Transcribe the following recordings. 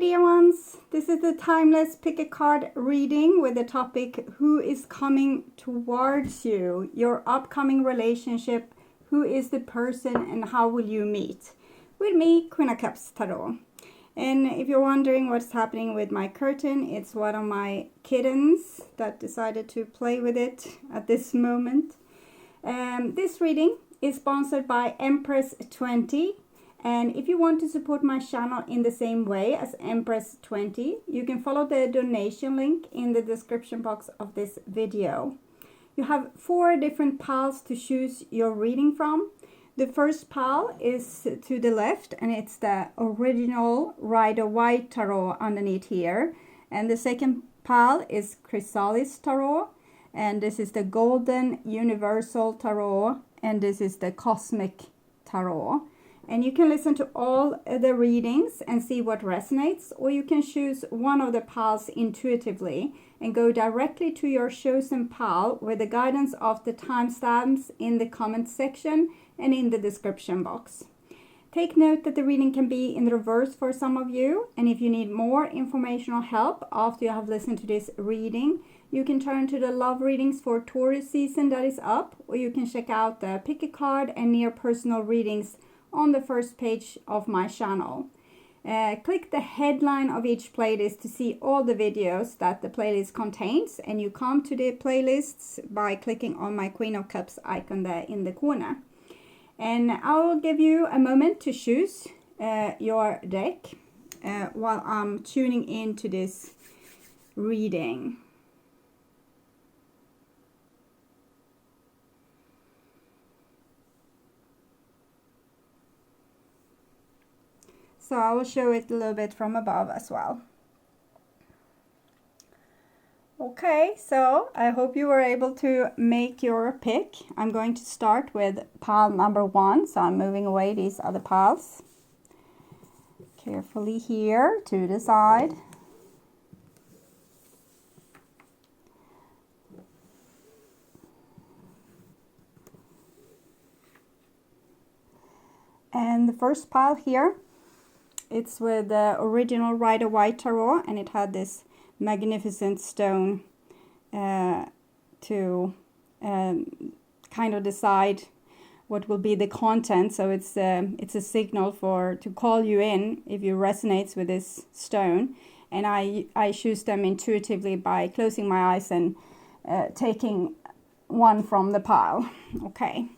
dear ones, this is the timeless pick a card reading with the topic who is coming towards you, your upcoming relationship, who is the person and how will you meet? With me, Queen of Cups Tarot. And if you're wondering what's happening with my curtain, it's one of my kittens that decided to play with it at this moment. This reading is sponsored by Empress 20. And if you want to support my channel in the same way as Empress 20, you can follow the donation link in the description box of this video. You have 4 different piles to choose your reading from. The first pile is to the left, and it's the original Rivolli tarot underneath here. And the second pile is CHRYSALIS tarot, and this is the Golden Universal tarot, and this is the Cosmic tarot. And you can listen to all the readings and see what resonates, or you can choose one of the piles intuitively and go directly to your chosen pile with the guidance of the timestamps in the comment section and in the description box. Take note that the reading can be in reverse for some of you, and if you need more informational help after you have listened to this reading, you can turn to the love readings for Taurus season that is up, or you can check out the pick a card and near personal readings on the first page of my channel. Click the headline of each playlist to see all the videos that the playlist contains, and you come to the playlists by clicking on my Queen of Cups icon there in the corner. And I will give you a moment to choose your deck while I'm tuning into this reading. So I will show it a little bit from above as well. Okay, so I hope you were able to make your pick. I'm going to start with pile number 1, so I'm moving away these other piles. Carefully here to the side. And the first pile here, it's with the original Rivolli tarot, and it had this magnificent stone to kind of decide what will be the content. So it's a signal to call you in if you resonate with this stone. And I choose them intuitively by closing my eyes and taking one from the pile. Okay.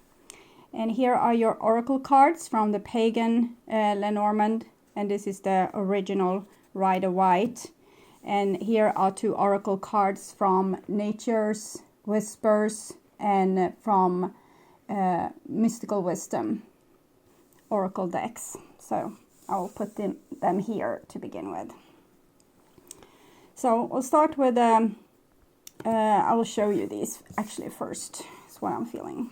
And here are your oracle cards from the PAGAN LENORMAND. And this is the original Rivolli. And here are 2 oracle cards from Nature's Whispers and from Mystical Wisdom oracle decks. So I'll put them here to begin with. So we'll start with, I will show you these actually first. That's what I'm feeling.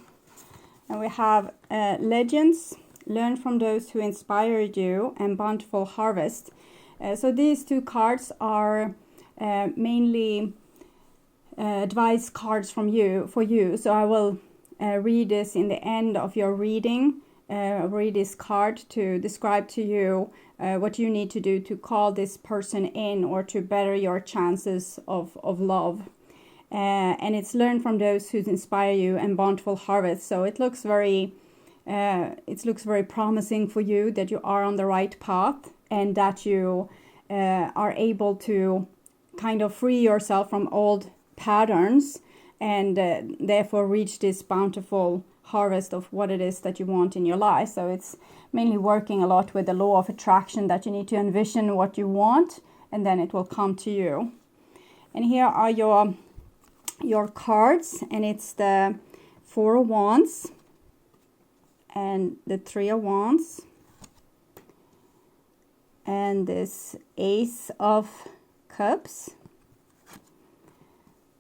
And we have Legends. Learn from those who inspired you, and Bountiful Harvest. So these 2 cards are mainly advice cards for you. So I will read this in the end of your reading. Read this card to describe to you what you need to do to call this person in, or to better your chances of love. And it's learn from those who inspire you, and Bountiful Harvest. So it looks very promising for you, that you are on the right path, and that you are able to kind of free yourself from old patterns, and therefore reach this bountiful harvest of what it is that you want in your life. So it's mainly working a lot with the law of attraction, that you need to envision what you want, and then it will come to you. And here are your cards, and it's the 4 of Wands and the 3 of Wands, and this Ace of Cups,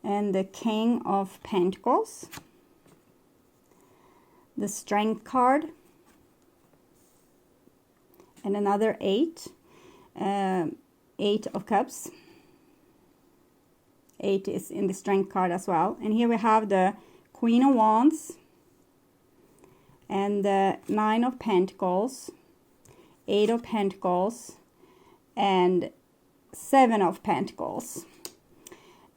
and the King of Pentacles, the Strength card, and another 8, 8 of Cups. 8 is in the Strength card as well. And here we have the Queen of Wands, and the 9 of Pentacles, 8 of Pentacles, and Seven of Pentacles.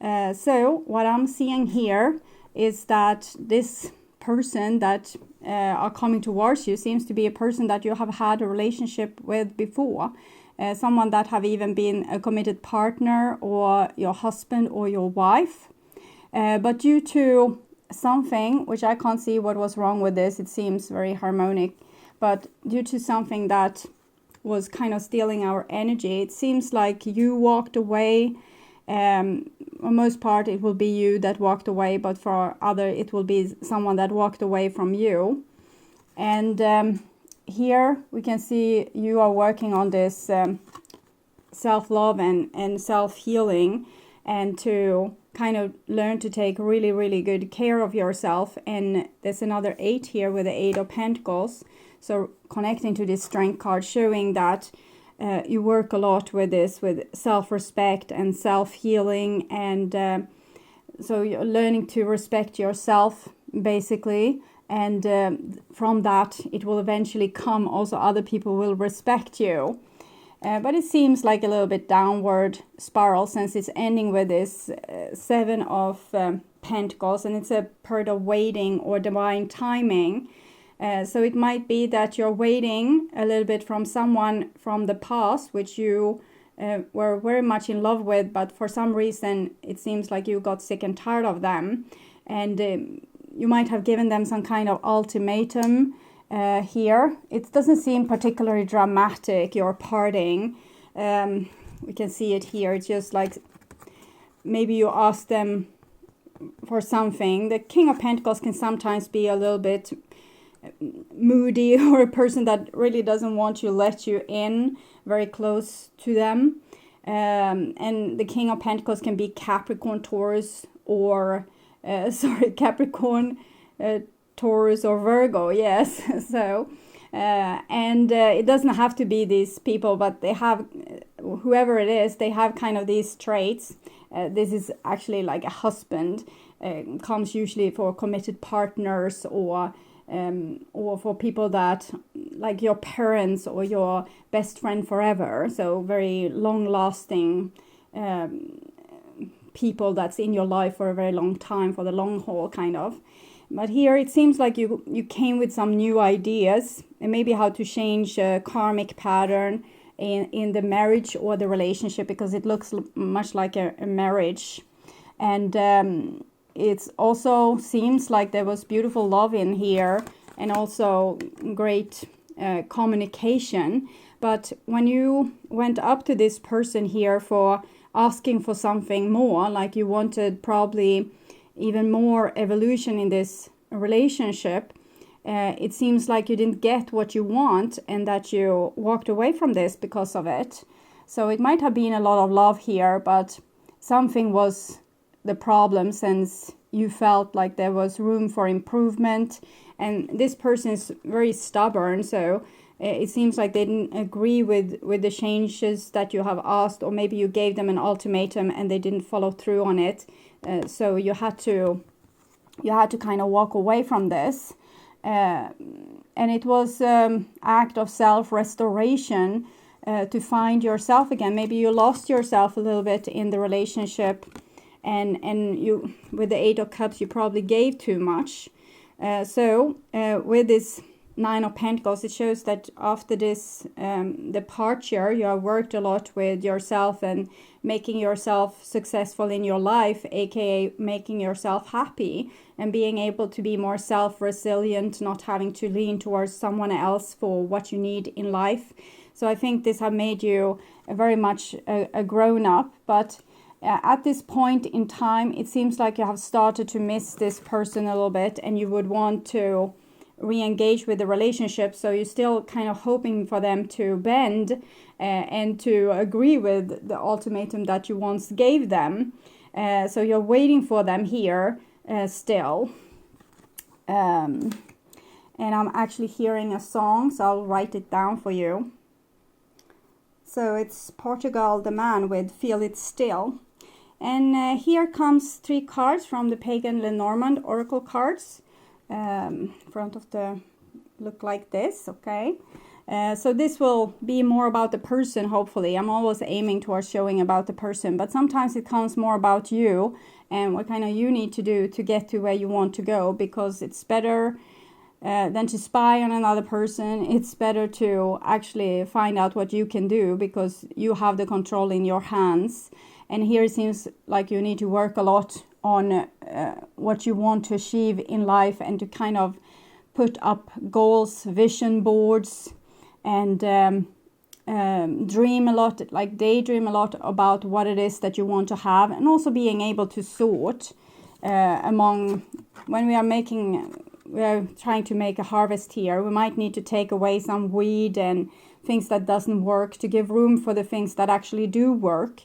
So what I'm seeing here is that this person that are coming towards you seems to be a person that you have had a relationship with before. Someone that have even been a committed partner, or your husband or your wife. But due to something, which I can't see what was wrong with this, it seems very harmonic, but due to something that was kind of stealing our energy, it seems like you walked away. For most part it will be you that walked away, but for other it will be someone that walked away from you. And here we can see you are working on this self-love and self-healing, and to kind of learn to take really, really good care of yourself. And there's another 8 here with the 8 of Pentacles. So connecting to this Strength card, showing that you work a lot with this, with self-respect and self-healing. And so you're learning to respect yourself, basically. And from that, it will eventually come also other people will respect you. But it seems like a little bit downward spiral, since it's ending with this 7 of Pentacles, and it's a part of waiting or divine timing. So it might be that you're waiting a little bit from someone from the past, which you were very much in love with, but for some reason it seems like you got sick and tired of them. And you might have given them some kind of ultimatum. Here it doesn't seem particularly dramatic, your parting. We can see it here. It's just like maybe you ask them for something. The King of Pentacles can sometimes be a little bit moody, or a person that really doesn't want to let you in very close to them. And the King of Pentacles can be Capricorn, Taurus, or Capricorn, Taurus, or Virgo. Yes. So it doesn't have to be these people, but they have, whoever it is, they have kind of these traits. This is actually like a husband, comes usually for committed partners, or for people that, like your parents or your best friend forever. So very long-lasting people that's in your life for a very long time, for the long haul, kind of. But here it seems like you came with some new ideas, and maybe how to change a karmic pattern in the marriage or the relationship, because it looks much like a marriage. And it also seems like there was beautiful love in here, and also great communication. But when you went up to this person here for asking for something more, like you wanted probably even more evolution in this relationship, it seems like you didn't get what you want, and that you walked away from this because of it. So it might have been a lot of love here, but something was the problem, since you felt like there was room for improvement. And this person is very stubborn, so it seems like they didn't agree with the changes that you have asked, or maybe you gave them an ultimatum and they didn't follow through on it. So you had to kind of walk away from this. And it was act of self-restoration, to find yourself again. Maybe you lost yourself a little bit in the relationship, and you, with the 8 of Cups, you probably gave too much. So with this 9 of Pentacles, it shows that after this departure, you have worked a lot with yourself and making yourself successful in your life, aka making yourself happy, and being able to be more self-resilient, not having to lean towards someone else for what you need in life. So I think this have made you very much a grown-up. But at this point in time, it seems like you have started to miss this person a little bit, and you would want to re-engage with the relationship. So you're still kind of hoping for them to bend and to agree with the ultimatum that you once gave them. So you're waiting for them here still. And I'm actually hearing a song, so I'll write it down for you. So it's Portugal the Man with Feel It Still. And here comes 3 cards from the Pagan Lenormand Oracle cards. Front of the look like this, okay? So this will be more about the person, hopefully. I'm always aiming towards showing about the person, but sometimes it comes more about you and what kind of you need to do to get to where you want to go, because it's better than to spy on another person. It's better to actually find out what you can do, because you have the control in your hands. And here it seems like you need to work a lot on what you want to achieve in life, and to kind of put up goals, vision boards, and dream a lot, like daydream a lot about what it is that you want to have, and also being able to sort among, when we are trying to make a harvest here, we might need to take away some weed and things that doesn't work to give room for the things that actually do work.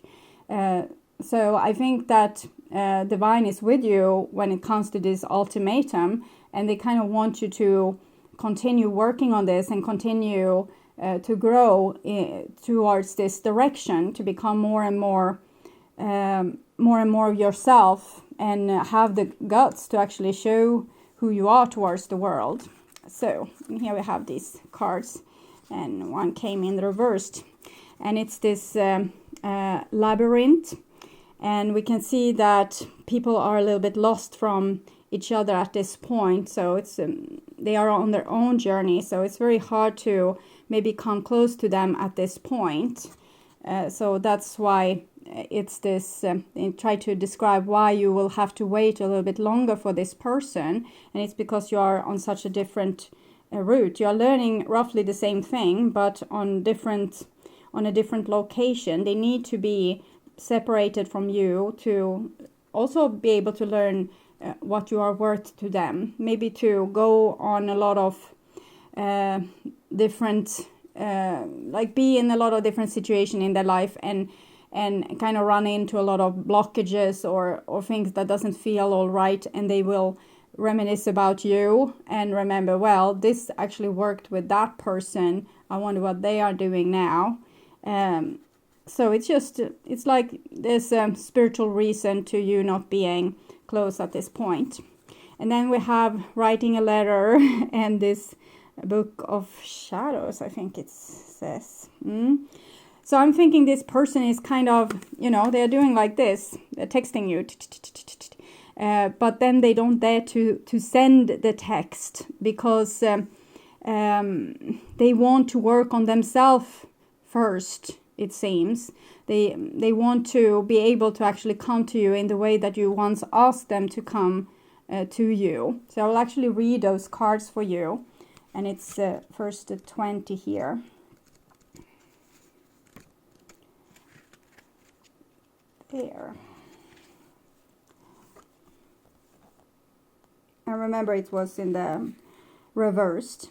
So I think that Divine is with you when it comes to this ultimatum, and they kind of want you to continue working on this and continue to grow towards this direction, to become more and more of yourself, and have the guts to actually show who you are towards the world. So here we have these cards, and one came in reversed, and it's this labyrinth, and we can see that people are a little bit lost from each other at this point. So it's they are on their own journey, so it's very hard to maybe come close to them at this point. So that's why it's this, try to describe why you will have to wait a little bit longer for this person, and it's because you are on such a different route. You are learning roughly the same thing, but on a different location. They need to be separated from you to also be able to learn what you are worth to them. Maybe to go on a lot of different, like be in a lot of different situations in their life, and kind of run into a lot of blockages or things that doesn't feel all right, and they will reminisce about you and remember, well, this actually worked with that person, I wonder what they are doing now. So it's like there's a spiritual reason to you not being close at this point. And then we have writing a letter and this book of shadows, I think it says. So I'm thinking this person is kind of, they're doing like this, they're texting you, but then they don't dare to send the text, because they want to work on themselves first, it seems. They want to be able to actually come to you in the way that you once asked them to come to you. So I will actually read those cards for you, and it's first the 20 here. There. I remember it was in the reversed.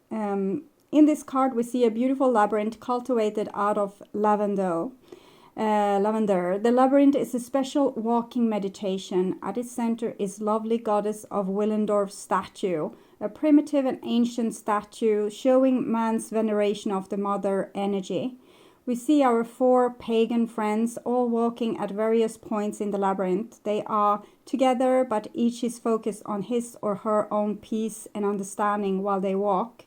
In this card we see a beautiful labyrinth cultivated out of lavender. The labyrinth is a special walking meditation. At its center is lovely goddess of Willendorf statue, a primitive and ancient statue showing man's veneration of the mother energy. We see our 4 pagan friends all walking at various points in the labyrinth. They are together, but each is focused on his or her own peace and understanding while they walk.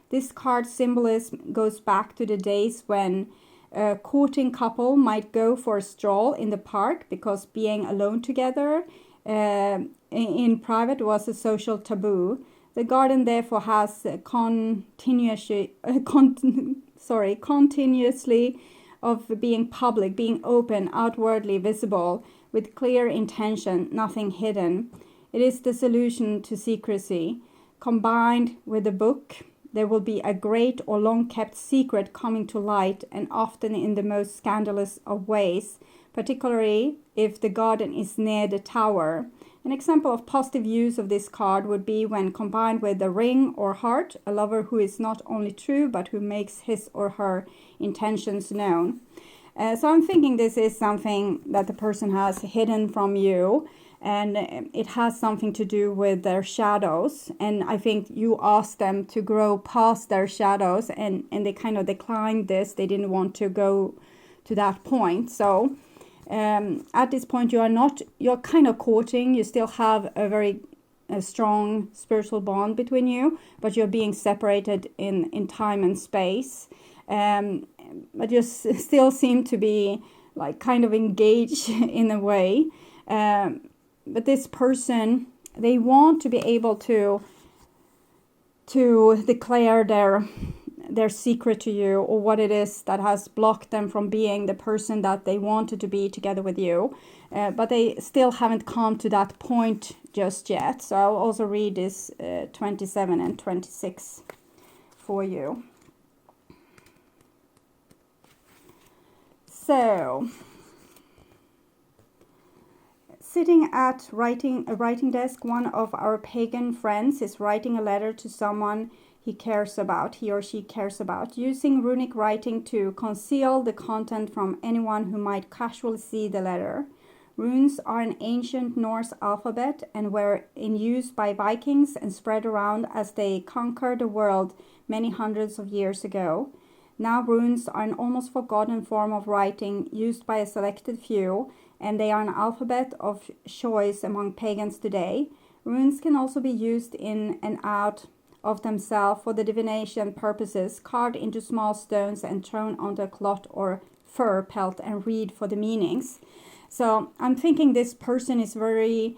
This card symbolism goes back to the days when a courting couple might go for a stroll in the park, because being alone together in private was a social taboo. The garden therefore has continuously of being public, being open, outwardly visible, with clear intention, nothing hidden. It is the solution to secrecy. Combined with the book, there will be a great or long-kept secret coming to light, and often in the most scandalous of ways, particularly if the garden is near the tower. An example of positive use of this card would be when combined with a ring or heart, a lover who is not only true, but who makes his or her intentions known. So I'm thinking this is something that the person has hidden from you, and it has something to do with their shadows. And I think you asked them to grow past their shadows, and they kind of declined this. They didn't want to go to that point. So at this point you're kind of courting. You still have a very a strong spiritual bond between you, but you're being separated in time and space. But you still seem to be like kind of engaged in a way. But this person, they want to be able to declare their secret to you, or what it is that has blocked them from being the person that they wanted to be together with you. But they still haven't come to that point just yet. So I'll also read this 27 and 26 for you. So, sitting at a writing desk, one of our pagan friends is writing a letter to someone he or she cares about, using runic writing to conceal the content from anyone who might casually see the letter. Runes are an ancient Norse alphabet and were in use by Vikings and spread around as they conquered the world many hundreds of years ago. Now runes are an almost forgotten form of writing used by a selected few, and they are an alphabet of choice among pagans today. Runes can also be used in and out of themselves for the divination purposes, carved into small stones and thrown onto a cloth or fur pelt and read for the meanings. So I'm thinking this person is very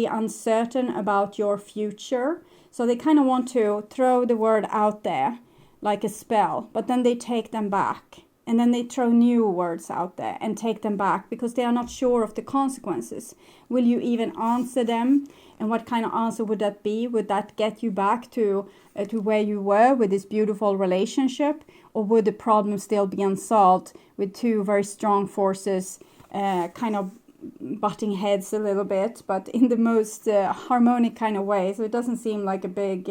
uncertain about your future. So they kind of want to throw the word out there like a spell, but then they take them back. And then they throw new words out there and take them back because they are not sure of the consequences. Will you even answer them? And what kind of answer would that be? Would that get you back to where you were with this beautiful relationship? Or would the problem still be unsolved with two very strong forces kind of butting heads a little bit, but in the most harmonic kind of way? So it doesn't seem like a big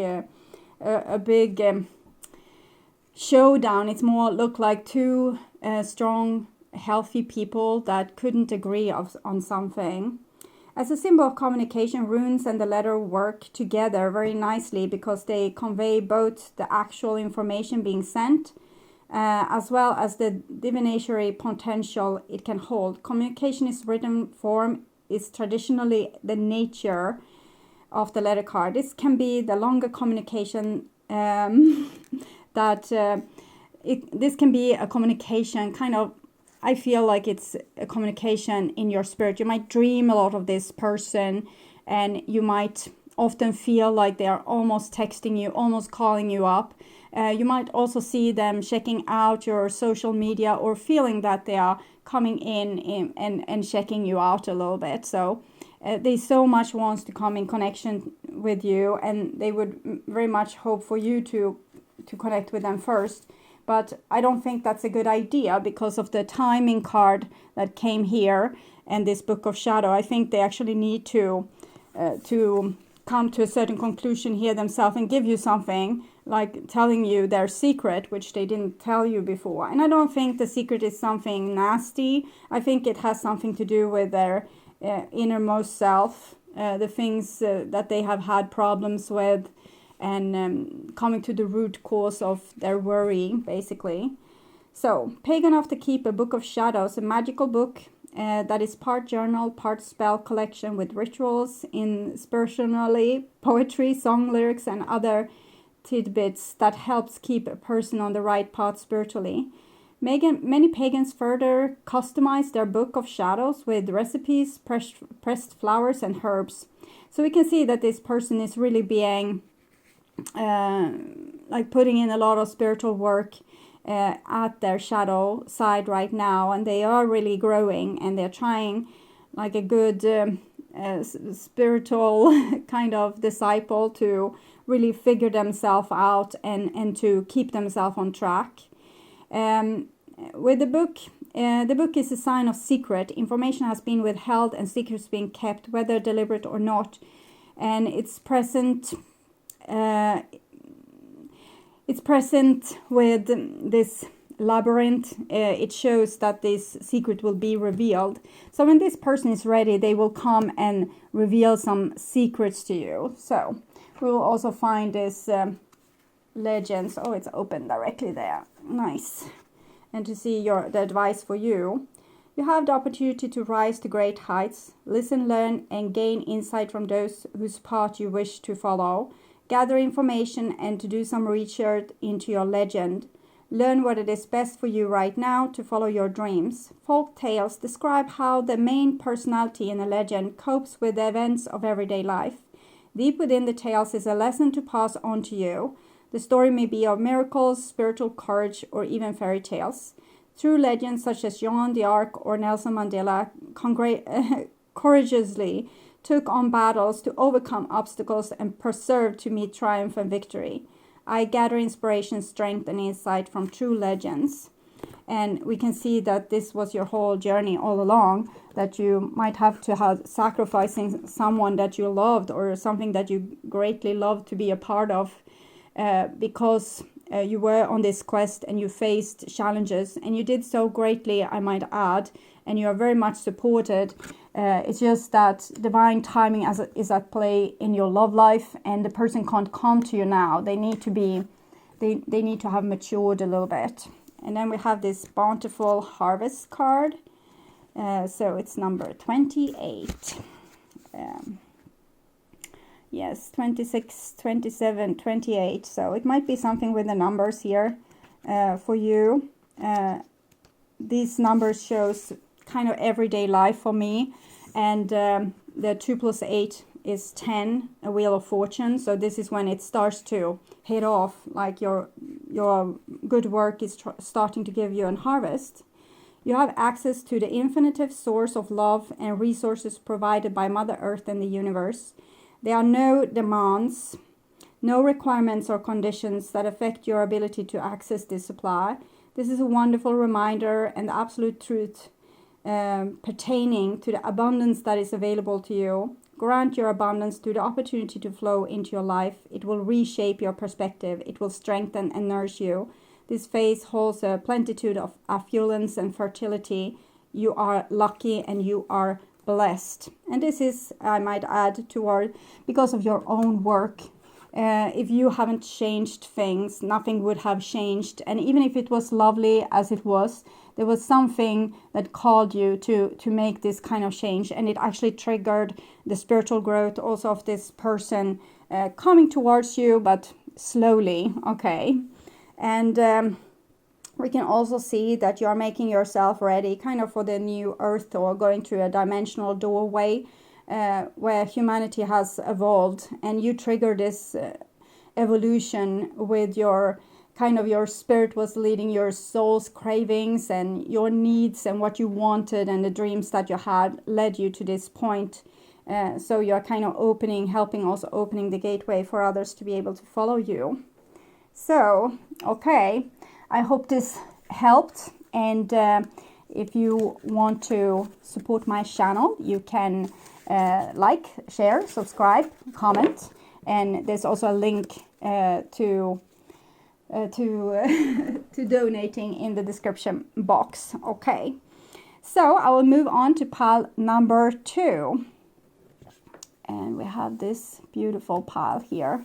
showdown. It's more look like two strong, healthy people that couldn't agree on something. As a symbol of communication, runes and the letter work together very nicely because they convey both the actual information being sent as well as the divinatory potential it can hold. Communication in written form is traditionally the nature of the letter card. This can be the longer communication this can be a communication kind of, I feel like it's a communication in your spirit. You might dream a lot of this person and you might often feel like they are almost texting you, almost calling you up. You might also see them checking out your social media or feeling that they are coming in and checking you out a little bit. So they so much want to come in connection with you, and they would very much hope for you to connect with them first. But I don't think that's a good idea because of the timing card that came here and this Book of Shadow. I think they actually need to come to a certain conclusion here themselves and give you something, like telling you their secret, which they didn't tell you before. And I don't think the secret is something nasty. I think it has something to do with their innermost self, the things that they have had problems with, and coming to the root cause of their worry, basically. So, Pagan of the Keep, a Book of Shadows, a magical book that is part journal, part spell collection with rituals, inspirationally, poetry, song lyrics, and other tidbits that helps keep a person on the right path spiritually. Many pagans further customize their Book of Shadows with recipes, pressed flowers, and herbs. So we can see that this person is really being like putting in a lot of spiritual work at their shadow side right now, and they are really growing, and they're trying like a good spiritual kind of disciple to really figure themselves out and to keep themselves on track. With the book is a sign of secret. Information has been withheld and secrets being kept, whether deliberate or not, and it's present with this labyrinth. It shows that this secret will be revealed. So when this person is ready, they will come and reveal some secrets to you. So we will also find this legends. Oh, it's open directly there. Nice. And to see the advice for you. You have the opportunity to rise to great heights, listen, learn, and gain insight from those whose path you wish to follow, gather information and to do some research into your legend. Learn what it is best for you right now to follow your dreams. Folk tales describe how the main personality in a legend copes with the events of everyday life. Deep within the tales is a lesson to pass on to you. The story may be of miracles, spiritual courage, or even fairy tales. True legends such as Joan d'Arc or Nelson Mandela courageously took on battles to overcome obstacles and persevere to meet triumph and victory. I gather inspiration, strength, and insight from true legends. And we can see that this was your whole journey all along, that you might have to have sacrificing someone that you loved or something that you greatly loved to be a part of, because you were on this quest and you faced challenges, and you did so greatly, I might add, and you are very much supported. It's just that divine timing is at play in your love life, and the person can't come to you now. They need to have matured a little bit. And then we have this bountiful harvest card. So it's number 28. Yes, 26, 27, 28. So it might be something with the numbers here for you. These numbers shows kind of everyday life for me. And the 2 plus 8 is 10, a wheel of fortune. So this is when it starts to hit off, like your good work is starting to give you a harvest. You have access to the infinitive source of love and resources provided by Mother Earth and the universe. There are no demands, no requirements or conditions that affect your ability to access this supply. This is a wonderful reminder and the absolute truth pertaining to the abundance that is available to you. Grant your abundance to the opportunity to flow into your life. It will reshape your perspective. It will strengthen and nourish you. This phase holds a plenitude of affluence and fertility. You are lucky and you are blessed. And this is, I might add, toward because of your own work. If you haven't changed things, nothing would have changed. And even if it was lovely as it was, there was something that called you to make this kind of change. And it actually triggered the spiritual growth also of this person coming towards you, but slowly, okay? And we can also see that you are making yourself ready kind of for the new earth, or going through a dimensional doorway where humanity has evolved, and you trigger this evolution with your kind of your spirit was leading your soul's cravings and your needs and what you wanted, and the dreams that you had led you to this point. So you're kind of helping also opening the gateway for others to be able to follow you. So, okay, I hope this helped. And if you want to support my channel, you can like, share, subscribe, comment. And there's also a link to donating in the description box. Okay, so I will move on to pile number 2. And we have this beautiful pile here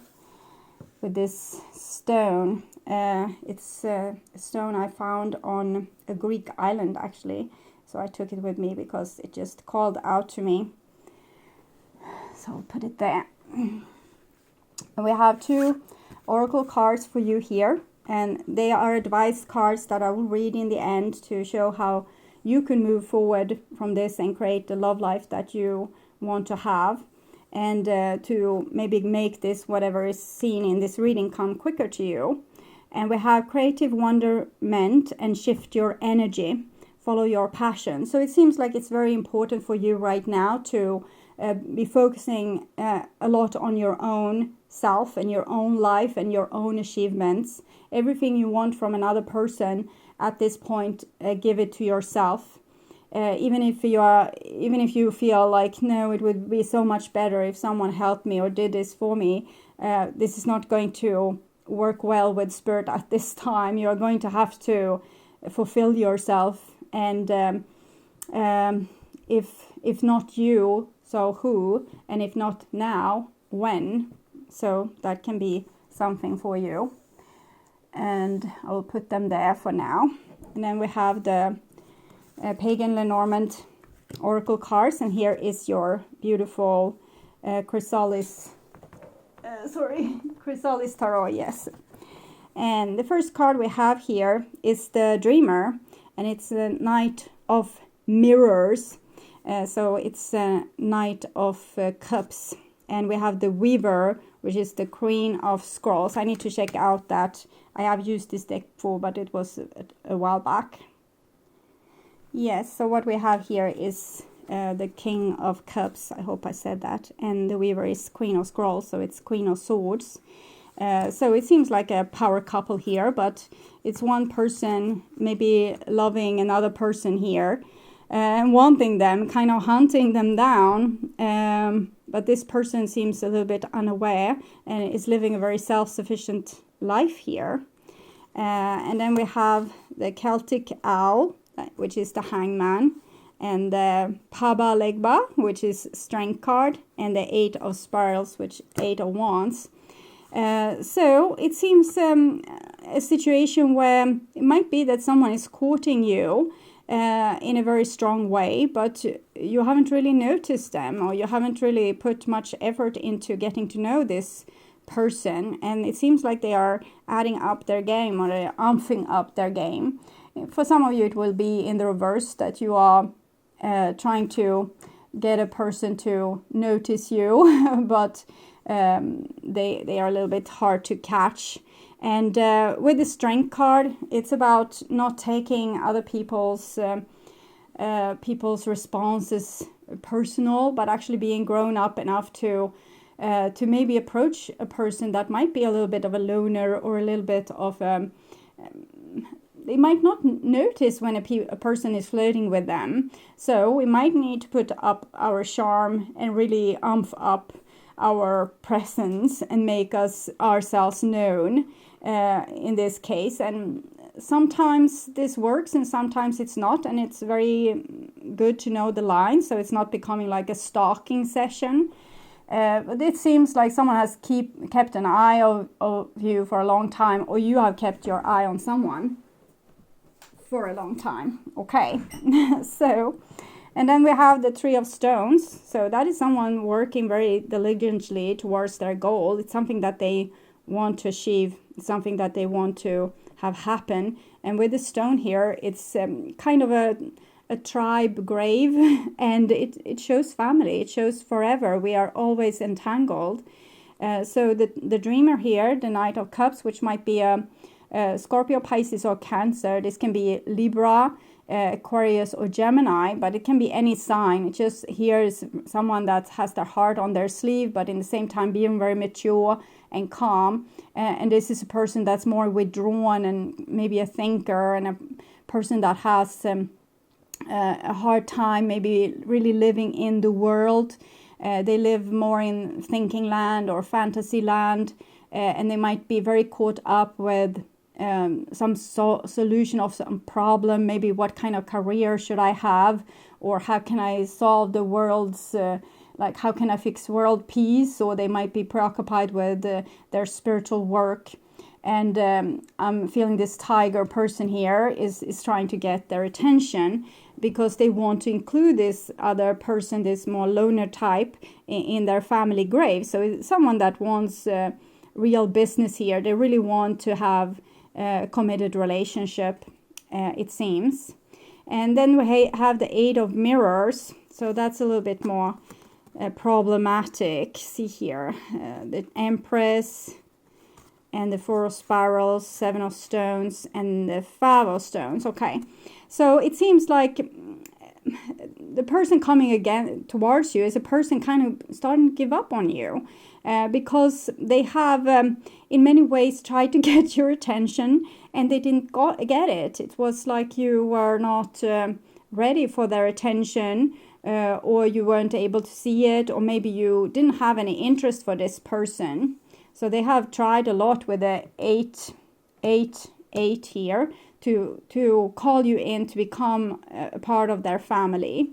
with this stone. It's a stone I found on a Greek island, actually. So I took it with me because it just called out to me. So I'll put it there. And we have 2 oracle cards for you here. And they are advice cards that I will read in the end to show how you can move forward from this and create the love life that you want to have. And to maybe make this, whatever is seen in this reading, come quicker to you. And we have creative wonderment and shift your energy, follow your passion. So it seems like it's very important for you right now to be focusing a lot on your own self and your own life and your own achievements. Everything you want from another person at this point, give it to yourself. Even if you feel like, no, it would be so much better if someone helped me or did this for me, this is not going to work well with spirit at this time. You are going to have to fulfill yourself, and if not you, so who? And if not now, when? So that can be something for you. And I will put them there for now. And then we have the Pagan Lenormand oracle cards, and here is your beautiful Chrysalis Chrysalis tarot. Yes, and the first card we have here is the Dreamer, and it's the Knight of Mirrors. So it's a Knight of Cups, and we have the Weaver, which is the Queen of Scrolls. I need to check out that. I have used this deck before, but it was a while back. Yes, so what we have here is the King of Cups. I hope I said that. And the Weaver is Queen of Scrolls, so it's Queen of Swords. So it seems like a power couple here, but it's one person maybe loving another person here. And wanting them, kind of hunting them down, but this person seems a little bit unaware and is living a very self-sufficient life here. And then we have the Celtic Owl, which is the Hangman, and the Paba Legba, which is Strength card, and the Eight of Spirals, which 8 of Wands. So it seems a situation where it might be that someone is courting you in a very strong way, but you haven't really noticed them, or you haven't really put much effort into getting to know this person, and it seems like they are adding up their game, or they're amping up their game. For some of you it will be in the reverse, that you are trying to get a person to notice you, but they are a little bit hard to catch. And with the Strength card, it's about not taking other people's responses personal, but actually being grown up enough to maybe approach a person that might be a little bit of a loner, or a little bit of they might not notice when a person is flirting with them. So we might need to put up our charm and really umph up our presence and make ourselves known. In this case, and sometimes this works and sometimes it's not, and it's very good to know the line, so it's not becoming like a stalking session. But it seems like someone has kept an eye of you for a long time, or you have kept your eye on someone for a long time. Okay. So, and then we have the Three of Stones. So that is someone working very diligently towards their goal. It's something that they want to achieve, something that they want to have happen. And with the stone here, it's kind of a tribe grave, and it shows family, it shows forever. We are always entangled. So the Dreamer here, the Knight of Cups, which might be a Scorpio, Pisces, or Cancer. This can be Libra, Aquarius, or Gemini, but it can be any sign. It just here is someone that has their heart on their sleeve, but in the same time being very mature and calm. And this is a person that's more withdrawn, and maybe a thinker, and a person that has a hard time maybe really living in the world. They live more in thinking land or fantasy land, and they might be very caught up with some solution of some problem. Maybe what kind of career should I have, or how can I solve the world's like how can I fix world peace, or they might be preoccupied with their spiritual work. And I'm feeling this tiger person here is trying to get their attention, because they want to include this other person, this more loner type, in their family grave. So it's someone that wants real business here. They really want to have a committed relationship, it seems. And then we have the Eight of Mirrors. So that's a little bit more problematic. See here, the Empress, and the Four of Spirals, Seven of Stones, and the Five of Stones. Okay, so it seems like the person coming again towards you is a person kind of starting to give up on you, because they have in many ways tried to get your attention, and they didn't get it. It was like you were not ready for their attention, or you weren't able to see it, or maybe you didn't have any interest for this person. So they have tried a lot with the 8 here to call you in to become a part of their family.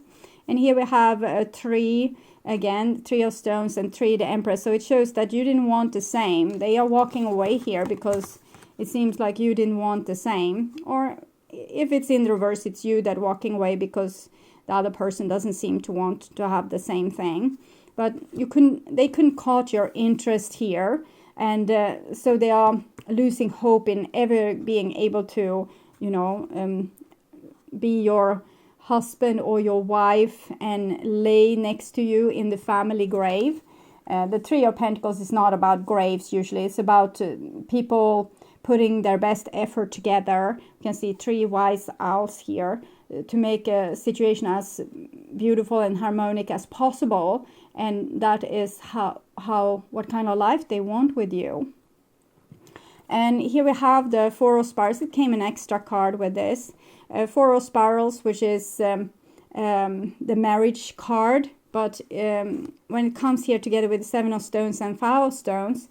And here we have a 3, again, 3 of Stones, and 3, the Empress. So it shows that you didn't want the same. They are walking away here because it seems like you didn't want the same. Or if it's in the reverse, it's you that walking away because the other person doesn't seem to want to have the same thing. But they couldn't caught your interest here, and so they are losing hope in ever being able to, be your husband or your wife and lay next to you in the family grave. The Three of Pentacles is not about graves usually. It's about people putting their best effort together. You can see 3 wise owls here to make a situation as beautiful and harmonic as possible. And that is what kind of life they want with you. And here we have the Four of Spirals. It came an extra card with this. Four of Spirals, which is the marriage card. But when it comes here together with 7 of Stones and 5 of Stones,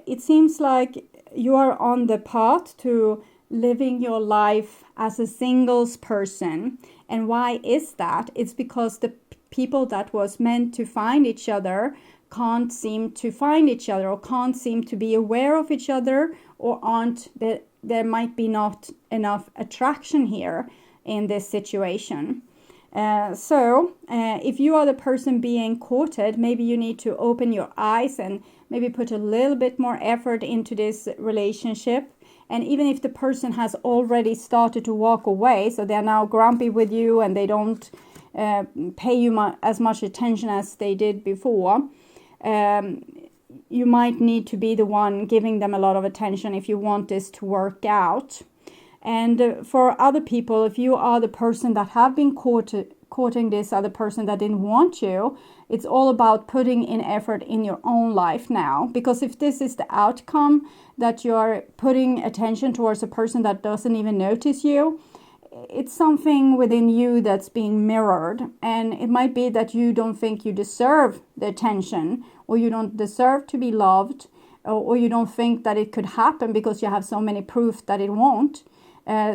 it seems like you are on the path to living your life as a singles person. And why is that? It's because the people that was meant to find each other can't seem to find each other, or can't seem to be aware of each other, or there might be not enough attraction here in this situation. So if you are the person being courted, maybe you need to open your eyes and maybe put a little bit more effort into this relationship. And even if the person has already started to walk away, so they're now grumpy with you and they don't pay you as much attention as they did before, you might need to be the one giving them a lot of attention if you want this to work out. And for other people, if you are the person that have been courting this other person that didn't want you, it's all about putting in effort in your own life now. Because if this is the outcome, that you're putting attention towards a person that doesn't even notice you, it's something within you that's being mirrored. And it might be that you don't think you deserve the attention, or you don't deserve to be loved, or you don't think that it could happen because you have so many proof that it won't.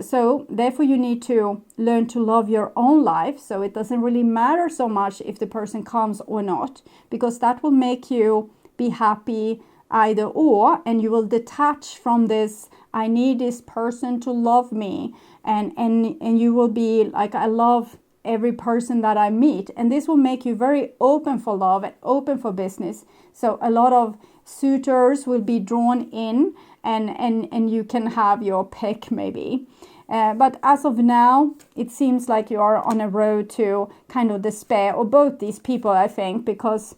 So therefore you need to learn to love your own life. So it doesn't really matter so much if the person comes or not, because that will make you be happy either or, and you will detach from this, I need this person to love me, and you will be like, I love every person that I meet. And this will make you very open for love and open for business. So a lot of suitors will be drawn in, and you can have your pick maybe. But as of now, it seems like you are on a road to kind of despair, or both these people, I think, because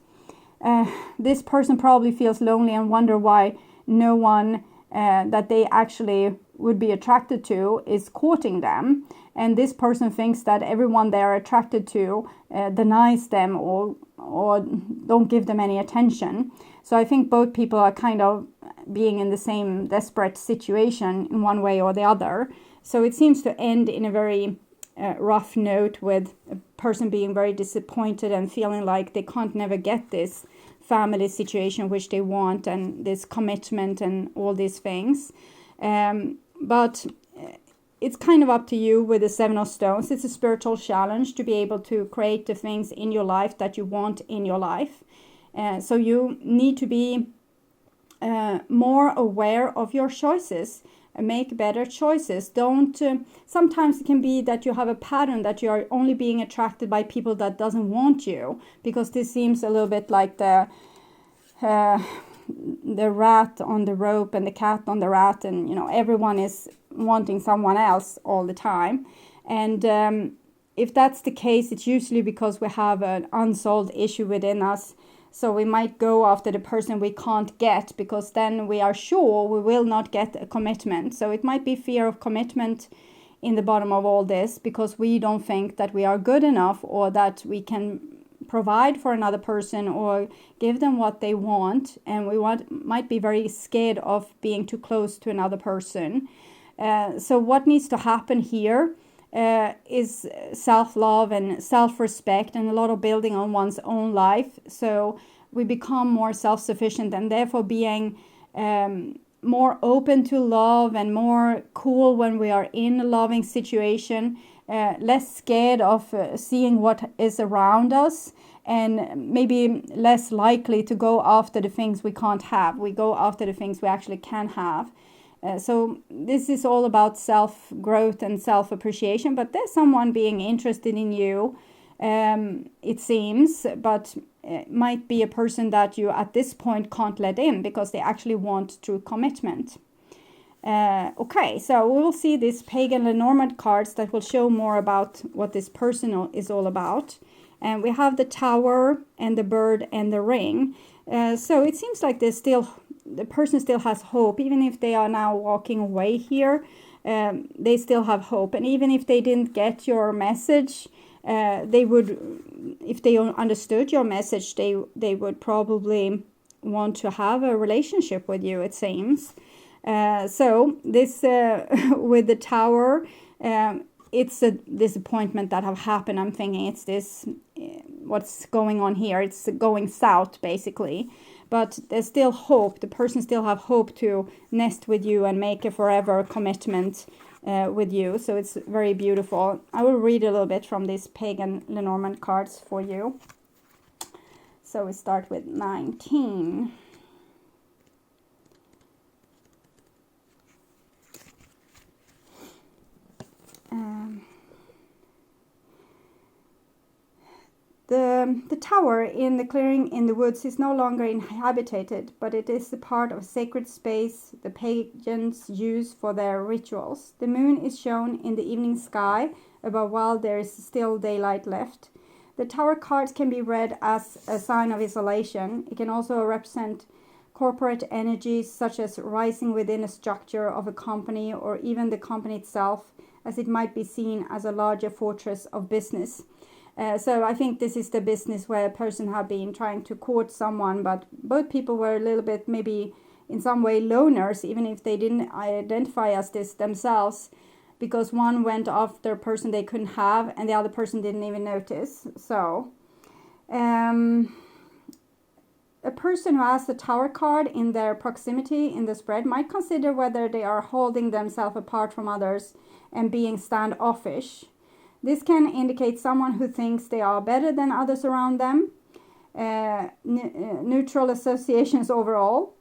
this person probably feels lonely and wonder why no one that they actually would be attracted to is courting them. And this person thinks that everyone they are attracted to denies them or don't give them any attention. So I think both people are kind of being in the same desperate situation in one way or the other. So it seems to end in a very rough note, with a person being very disappointed and feeling like they can't never get this family situation which they want, and this commitment and all these things. But it's kind of up to you with the 7 of Stones. It's a spiritual challenge to be able to create the things in your life that you want in your life. So you need to be more aware of your choices and make better choices. Don't sometimes it can be that you have a pattern that you are only being attracted by people that doesn't want you, because this seems a little bit like the rat on the rope and the cat on the rat, and everyone is wanting someone else all the time. And if that's the case, it's usually because we have an unsolved issue within us. So we might go after the person we can't get, because then we are sure we will not get a commitment. So it might be fear of commitment in the bottom of all this, because we don't think that we are good enough, or that we can provide for another person or give them what they want. And we might be very scared of being too close to another person. So what needs to happen here is self-love and self-respect, and a lot of building on one's own life. So we become more self-sufficient, and therefore being more open to love and more cool when we are in a loving situation, less scared of seeing what is around us, and maybe less likely to go after the things we can't have. We go after the things we actually can have. So this is all about self-growth and self-appreciation, but there's someone being interested in you, it seems, but it might be a person that you at this point can't let in because they actually want true commitment. Okay, so we will see these pagan Lenormand cards that will show more about what this person is all about. And we have the Tower and the Bird and the Ring. So it seems like the person still has hope, even if they are now walking away here. They still have hope, and even if they didn't get your message, they would, if they understood your message, they would probably want to have a relationship with you, it seems. So this with the Tower, it's a disappointment that have happened. I'm thinking it's this, what's going on here. It's going south, basically. But there's still hope. The person still have hope to nest with you and make a forever commitment with you. So it's very beautiful. I will read a little bit from these pagan Lenormand cards for you. So we start with 19. The tower in the clearing in the woods is no longer inhabited, but it is a part of a sacred space the pagans use for their rituals. The moon is shown in the evening sky above while there is still daylight left. The tower cards can be read as a sign of isolation. It can also represent corporate energies such as rising within a structure of a company or even the company itself, as it might be seen as a larger fortress of business. So I think this is the business where a person had been trying to court someone, but both people were a little bit maybe in some way loners, even if they didn't identify as this themselves, because one went after a person they couldn't have and the other person didn't even notice. So a person who has the Tower card in their proximity in the spread might consider whether they are holding themselves apart from others and being standoffish. This can indicate someone who thinks they are better than others around them. Neutral associations overall,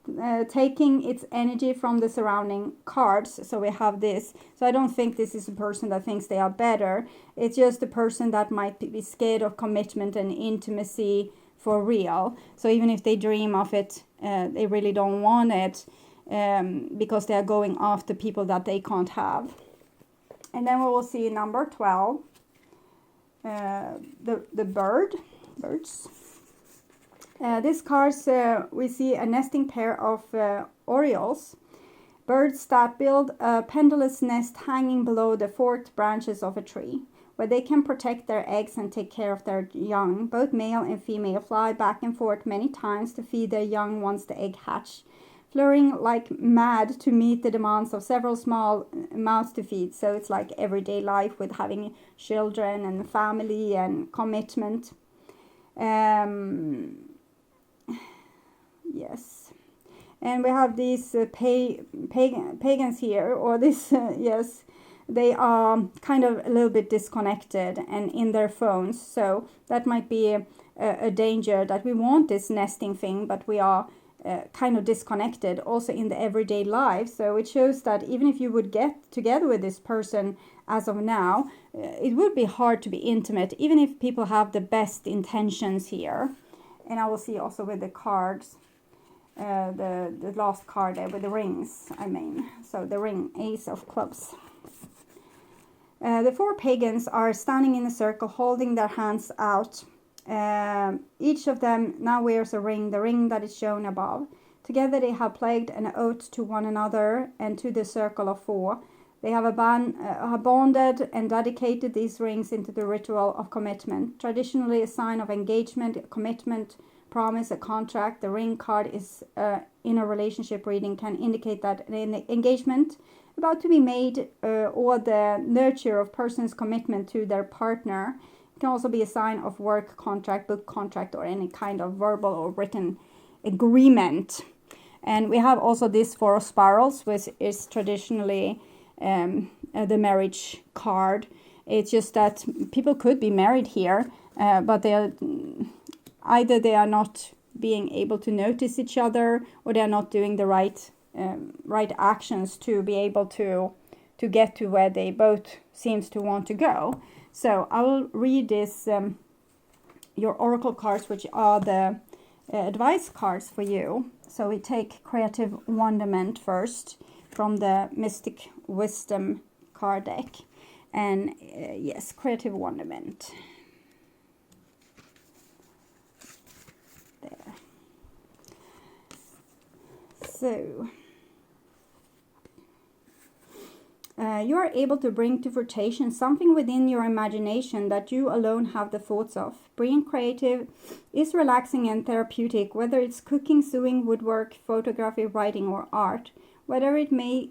taking its energy from the surrounding cards. So we have this. So I don't think this is a person that thinks they are better. It's just a person that might be scared of commitment and intimacy for real. So even if they dream of it, they really don't want it because they are going after people that they can't have. And then we will see number 12. The birds. This cards we see a nesting pair of orioles, birds that build a pendulous nest hanging below the forked branches of a tree, where they can protect their eggs and take care of their young. Both male and female fly back and forth many times to feed their young once the egg hatch, flurrying like mad to meet the demands of several small mouths to feed. So it's like everyday life with having children and family and commitment. Yes. And we have these pagans here, or this, yes, they are kind of a little bit disconnected and in their phones. So that might be a danger, that we want this nesting thing, but we are kind of disconnected also in the everyday life. So it shows that even if you would get together with this person as of now, it would be hard to be intimate, even if people have the best intentions here. And I will see also with the cards, the last card there with the rings, I mean. So the ring, Ace of Clubs. The four pagans are standing in a circle holding their hands out. Each of them now wears a ring, the ring that is shown above. Together they have pledged an oath to one another and to the circle of four. They have bonded and dedicated these rings into the ritual of commitment. Traditionally a sign of engagement, a commitment, promise, a contract. The ring card is in a relationship reading can indicate that an engagement about to be made or the nurture of person's commitment to their partner. It can also be a sign of work contract, book contract, or any kind of verbal or written agreement. And we have also this Four of Spirals, which is traditionally the marriage card. It's just that people could be married here, but they are either they are not being able to notice each other, or they are not doing the right right actions to be able to get to where they both seems to want to go. So I will read this your oracle cards, which are the advice cards for you. So we take Creative Wonderment first from the Mystic Wisdom card deck. And yes, Creative Wonderment. There. So you are able to bring to fruition something within your imagination that you alone have the thoughts of. Being creative is relaxing and therapeutic, whether it's cooking, sewing, woodwork, photography, writing, or art. Whatever it may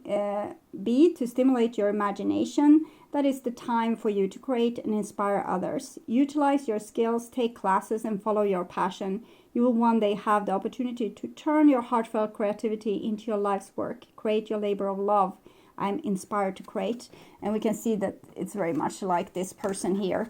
be to stimulate your imagination, that is the time for you to create and inspire others. Utilize your skills, take classes, and follow your passion. You will one day have the opportunity to turn your heartfelt creativity into your life's work. Create your labor of love. I'm inspired to create. And we can see that it's very much like this person here,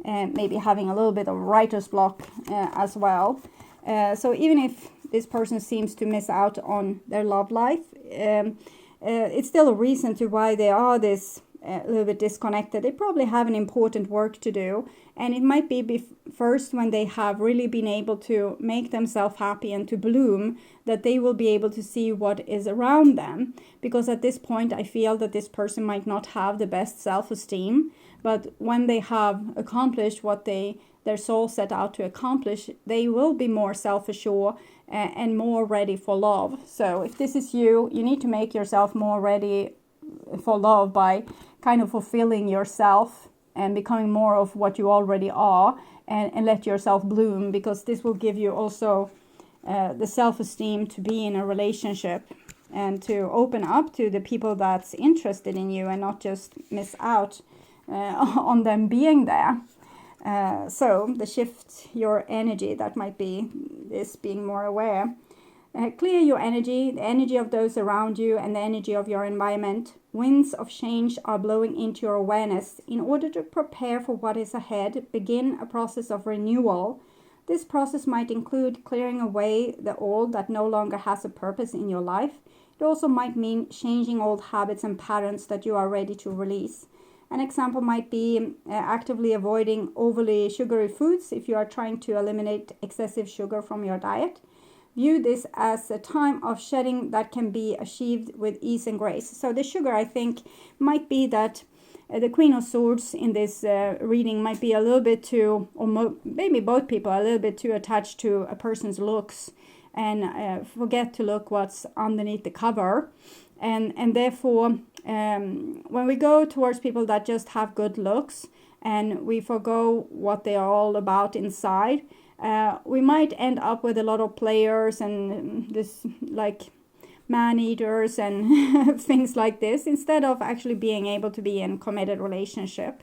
maybe having a little bit of writer's block as well. So even if this person seems to miss out on their love life, it's still a reason to why they are this a little bit disconnected. They probably have an important work to do, and it might be first when they have really been able to make themselves happy and to bloom that they will be able to see what is around them. Because at this point I feel that this person might not have the best self-esteem, but when they have accomplished what their soul set out to accomplish, they will be more self-assured and more ready for love. So if this is you, you need to make yourself more ready for love by kind of fulfilling yourself and becoming more of what you already are, and let yourself bloom, because this will give you also the self-esteem to be in a relationship and to open up to the people that's interested in you and not just miss out on them being there. So the shift your energy, that might be this being more aware. Clear your energy, the energy of those around you and the energy of your environment. Winds of change are blowing into your awareness. In order to prepare for what is ahead, begin a process of renewal. This process might include clearing away the old that no longer has a purpose in your life. It also might mean changing old habits and patterns that you are ready to release. An example might be actively avoiding overly sugary foods if you are trying to eliminate excessive sugar from your diet. View this as a time of shedding that can be achieved with ease and grace. So the sugar, I think, might be that the Queen of Swords in this reading might be a little bit too, or maybe both people, a little bit too attached to a person's looks and forget to look what's underneath the cover. And therefore, when we go towards people that just have good looks and we forgo what they are all about inside, we might end up with a lot of players and this like man-eaters and things like this, instead of actually being able to be in a committed relationship.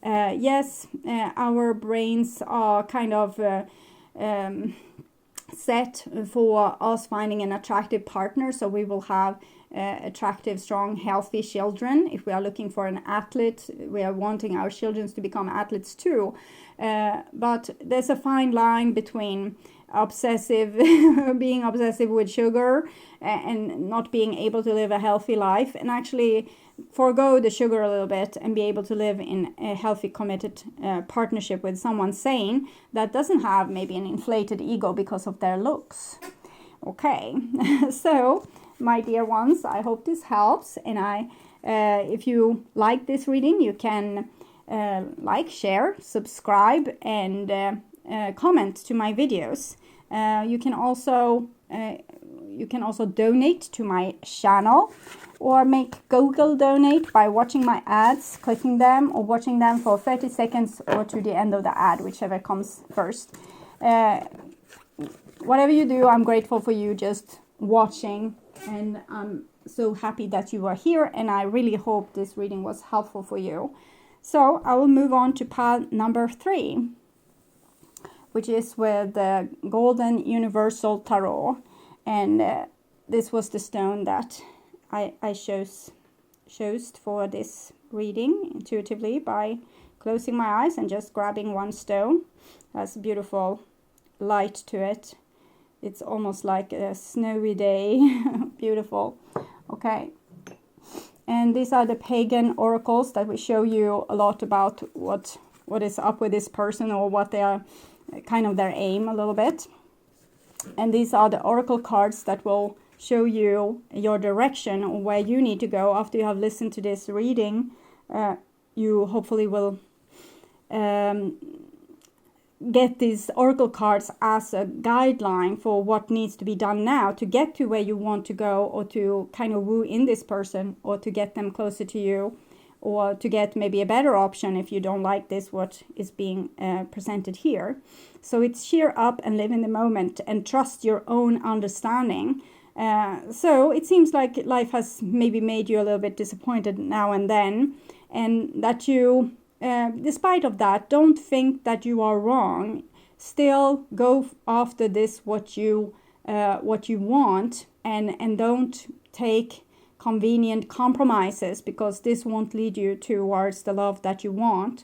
Yes, our brains are kind of set for us finding an attractive partner, so we will have attractive, strong, healthy children. If we are looking for an athlete, we are wanting our children to become athletes too. But there's a fine line between being obsessive with sugar and not being able to live a healthy life, and actually forego the sugar a little bit and be able to live in a healthy, committed partnership with someone sane that doesn't have maybe an inflated ego because of their looks. Okay, so my dear ones, I hope this helps, and if you like this reading, you can like, share, subscribe, and comment to my videos. You can also donate to my channel, or make Google donate by watching my ads, clicking them, or watching them for 30 seconds or to the end of the ad, whichever comes first. Whatever you do, I'm grateful for you just watching, and I'm so happy that you are here, and I really hope this reading was helpful for you. So I will move on to pile number 3, which is with the Golden Universal Tarot. And this was the stone that I chose for this reading intuitively by closing my eyes and just grabbing one stone. Has beautiful light to it. It's almost like a snowy day. Beautiful. Okay. And these are the pagan oracles that will show you a lot about what is up with this person, or what they are, kind of their aim a little bit. And these are the oracle cards that will show you your direction, or where you need to go after you have listened to this reading. You hopefully will get these oracle cards as a guideline for what needs to be done now to get to where you want to go, or to kind of woo in this person, or to get them closer to you, or to get maybe a better option if you don't like this, what is being presented here. So it's cheer up and live in the moment and trust your own understanding. So it seems like life has maybe made you a little bit disappointed now and then, and that you, despite of that, don't think that you are wrong. Still go after this, what you want, and don't take convenient compromises, because this won't lead you towards the love that you want.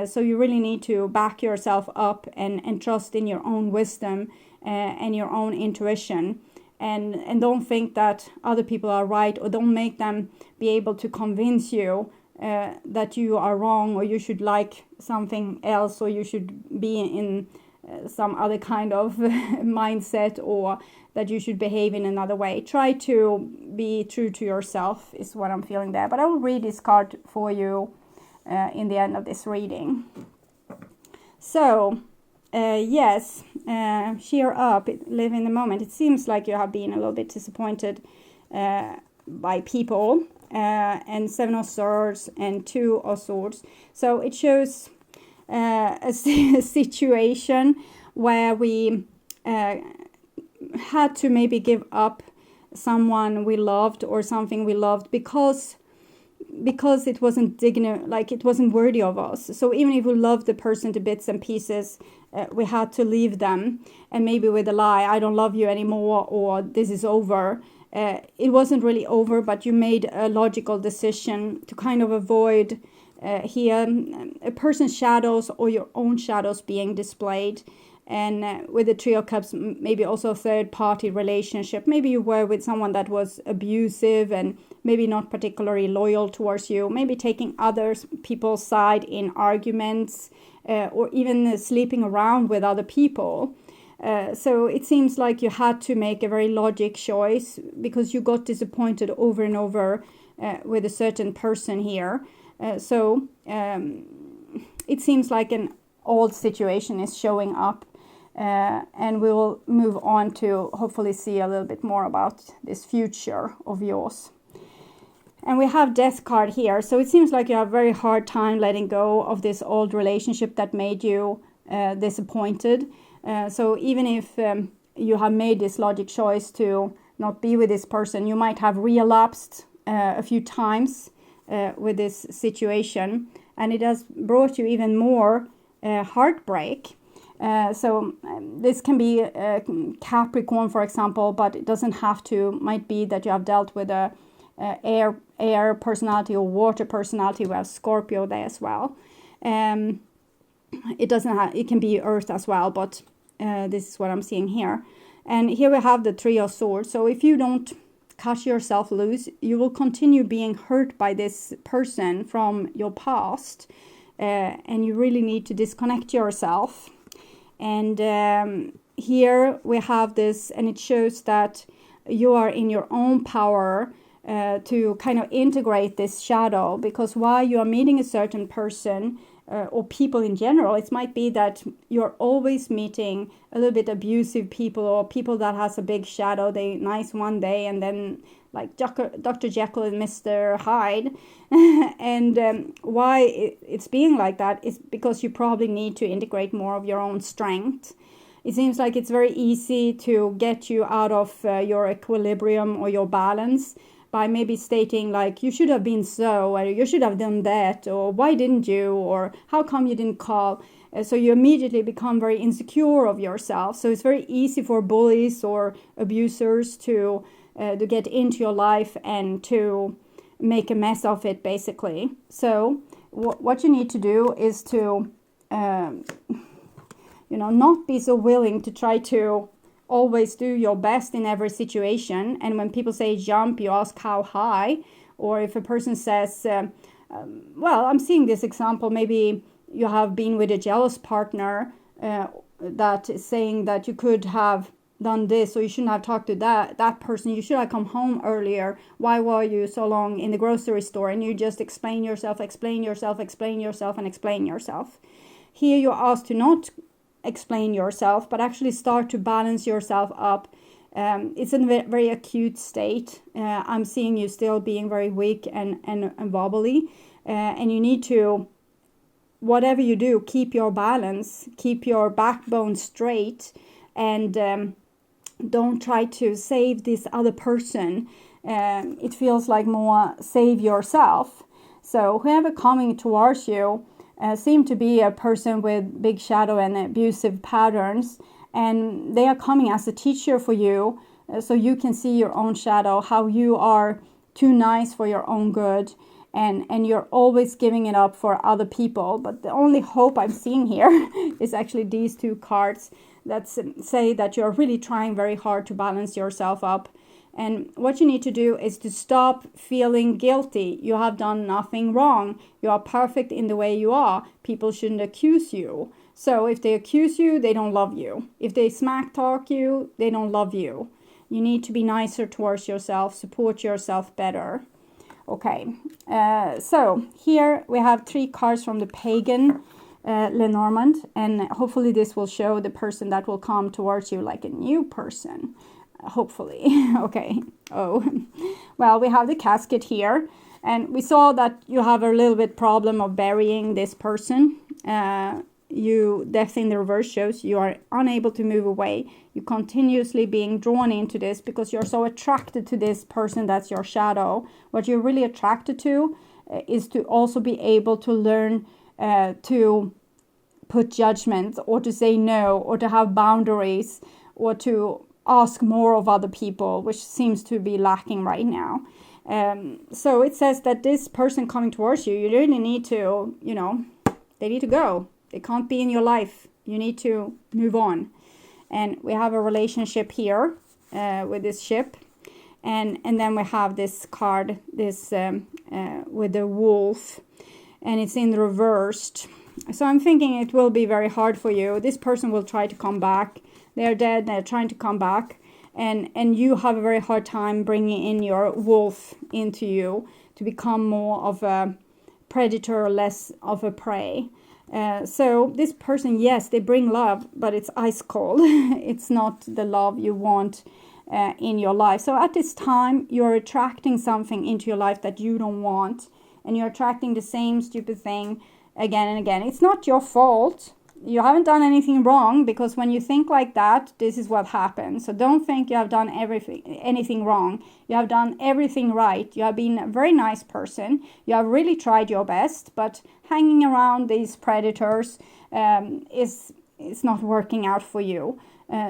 So you really need to back yourself up and trust in your own wisdom and your own intuition. And don't think that other people are right, or don't make them be able to convince you that you are wrong, or you should like something else, or you should be in some other kind of mindset, or that you should behave in another way. Try to be true to yourself is what I'm feeling there. But I will read this card for you in the end of this reading. So, yes, cheer up, live in the moment. It seems like you have been a little bit disappointed by people, and 7 of Swords and 2 of Swords. So it shows a situation where we had to maybe give up someone we loved, or something we loved, because it wasn't it wasn't worthy of us. So even if we loved the person to bits and pieces, we had to leave them, and maybe with a lie, I don't love you anymore, or this is over. It wasn't really over, but you made a logical decision to kind of avoid here a person's shadows, or your own shadows being displayed. And with the 3 of Cups, maybe also a third-party relationship. Maybe you were with someone that was abusive and maybe not particularly loyal towards you. Maybe taking other people's side in arguments, or even sleeping around with other people. So it seems like you had to make a very logic choice, because you got disappointed over and over with a certain person here. So it seems like an old situation is showing up. And we will move on to hopefully see a little bit more about this future of yours. And we have Death card here. So it seems like you have a very hard time letting go of this old relationship that made you disappointed. So even if you have made this logic choice to not be with this person, you might have relapsed a few times with this situation. And it has brought you even more heartbreak. So this can be Capricorn, for example, but it doesn't have to. Might be that you have dealt with a air personality or water personality. We have Scorpio there as well. It doesn't have. It can be Earth as well, but this is what I'm seeing here. And here we have the 3 of Swords. So if you don't cut yourself loose, you will continue being hurt by this person from your past, and you really need to disconnect yourself. And here we have this, and it shows that you are in your own power to kind of integrate this shadow, because while you are meeting a certain person or people in general, it might be that you're always meeting a little bit abusive people, or people that has a big shadow. They nice one day, and then like Dr. Jekyll and Mr. Hyde. And why it's being like that is because you probably need to integrate more of your own strength. It seems like it's very easy to get you out of your equilibrium or your balance by maybe stating like, you should have been so, or you should have done that, or why didn't you, or how come you didn't call? So you immediately become very insecure of yourself. So it's very easy for bullies or abusers to get into your life and to make a mess of it, basically. So what you need to do is to, not be so willing to try to always do your best in every situation. And when people say jump, you ask how high. Or if a person says, well, I'm seeing this example, maybe you have been with a jealous partner that is saying that you could have done this, or you shouldn't have talked to that person, you should have come home earlier, why were you so long in the grocery store? And you just explain yourself. Here you're asked to not explain yourself, but actually start to balance yourself up. It's in a very acute state. I'm seeing you still being very weak and wobbly, and you need to, whatever you do, keep your balance, keep your backbone straight, and don't try to save this other person. It feels like more save yourself. So whoever coming towards you seem to be a person with big shadow and abusive patterns, and they are coming as a teacher for you, so you can see your own shadow, how you are too nice for your own good, and you're always giving it up for other people. But the only hope I'm seeing here is actually these two cards that say that you're really trying very hard to balance yourself up. And what you need to do is to stop feeling guilty. You have done nothing wrong. You are perfect in the way you are. People shouldn't accuse you. So if they accuse you, they don't love you. If they smack talk you, they don't love you. You need to be nicer towards yourself, support yourself better. Okay, so here we have 3 cards from the Pagan LENORMAND, and hopefully this will show the person that will come towards you like a new person. Hopefully. Okay. Oh, well, we have the casket here, and we saw that you have a little bit problem of burying this person. You, death in the reverse shows you are unable to move away. You continuously being drawn into this because you're so attracted to this person that's your shadow. What you're really attracted to is to also be able to learn to put judgments, or to say no, or to have boundaries, or to ask more of other people, which seems to be lacking right now. So it says that this person coming towards you, you really need to, they need to go. They can't be in your life. You need to move on. And we have a relationship here with this ship. And then we have this card, this with the wolf. And it's in reversed. So I'm thinking it will be very hard for you. This person will try to come back. They're dead. They're trying to come back. And you have a very hard time bringing in your wolf into you to become more of a predator, less of a prey. So this person, yes, they bring love, but it's ice cold. It's not the love you want in your life. So at this time, you're attracting something into your life that you don't want. And you're attracting the same stupid thing again and again. It's not your fault. You haven't done anything wrong, because when you think like that, this is what happens. So don't think you have done anything wrong. You have done everything right. You have been a very nice person. You have really tried your best, but hanging around these predators is not working out for you.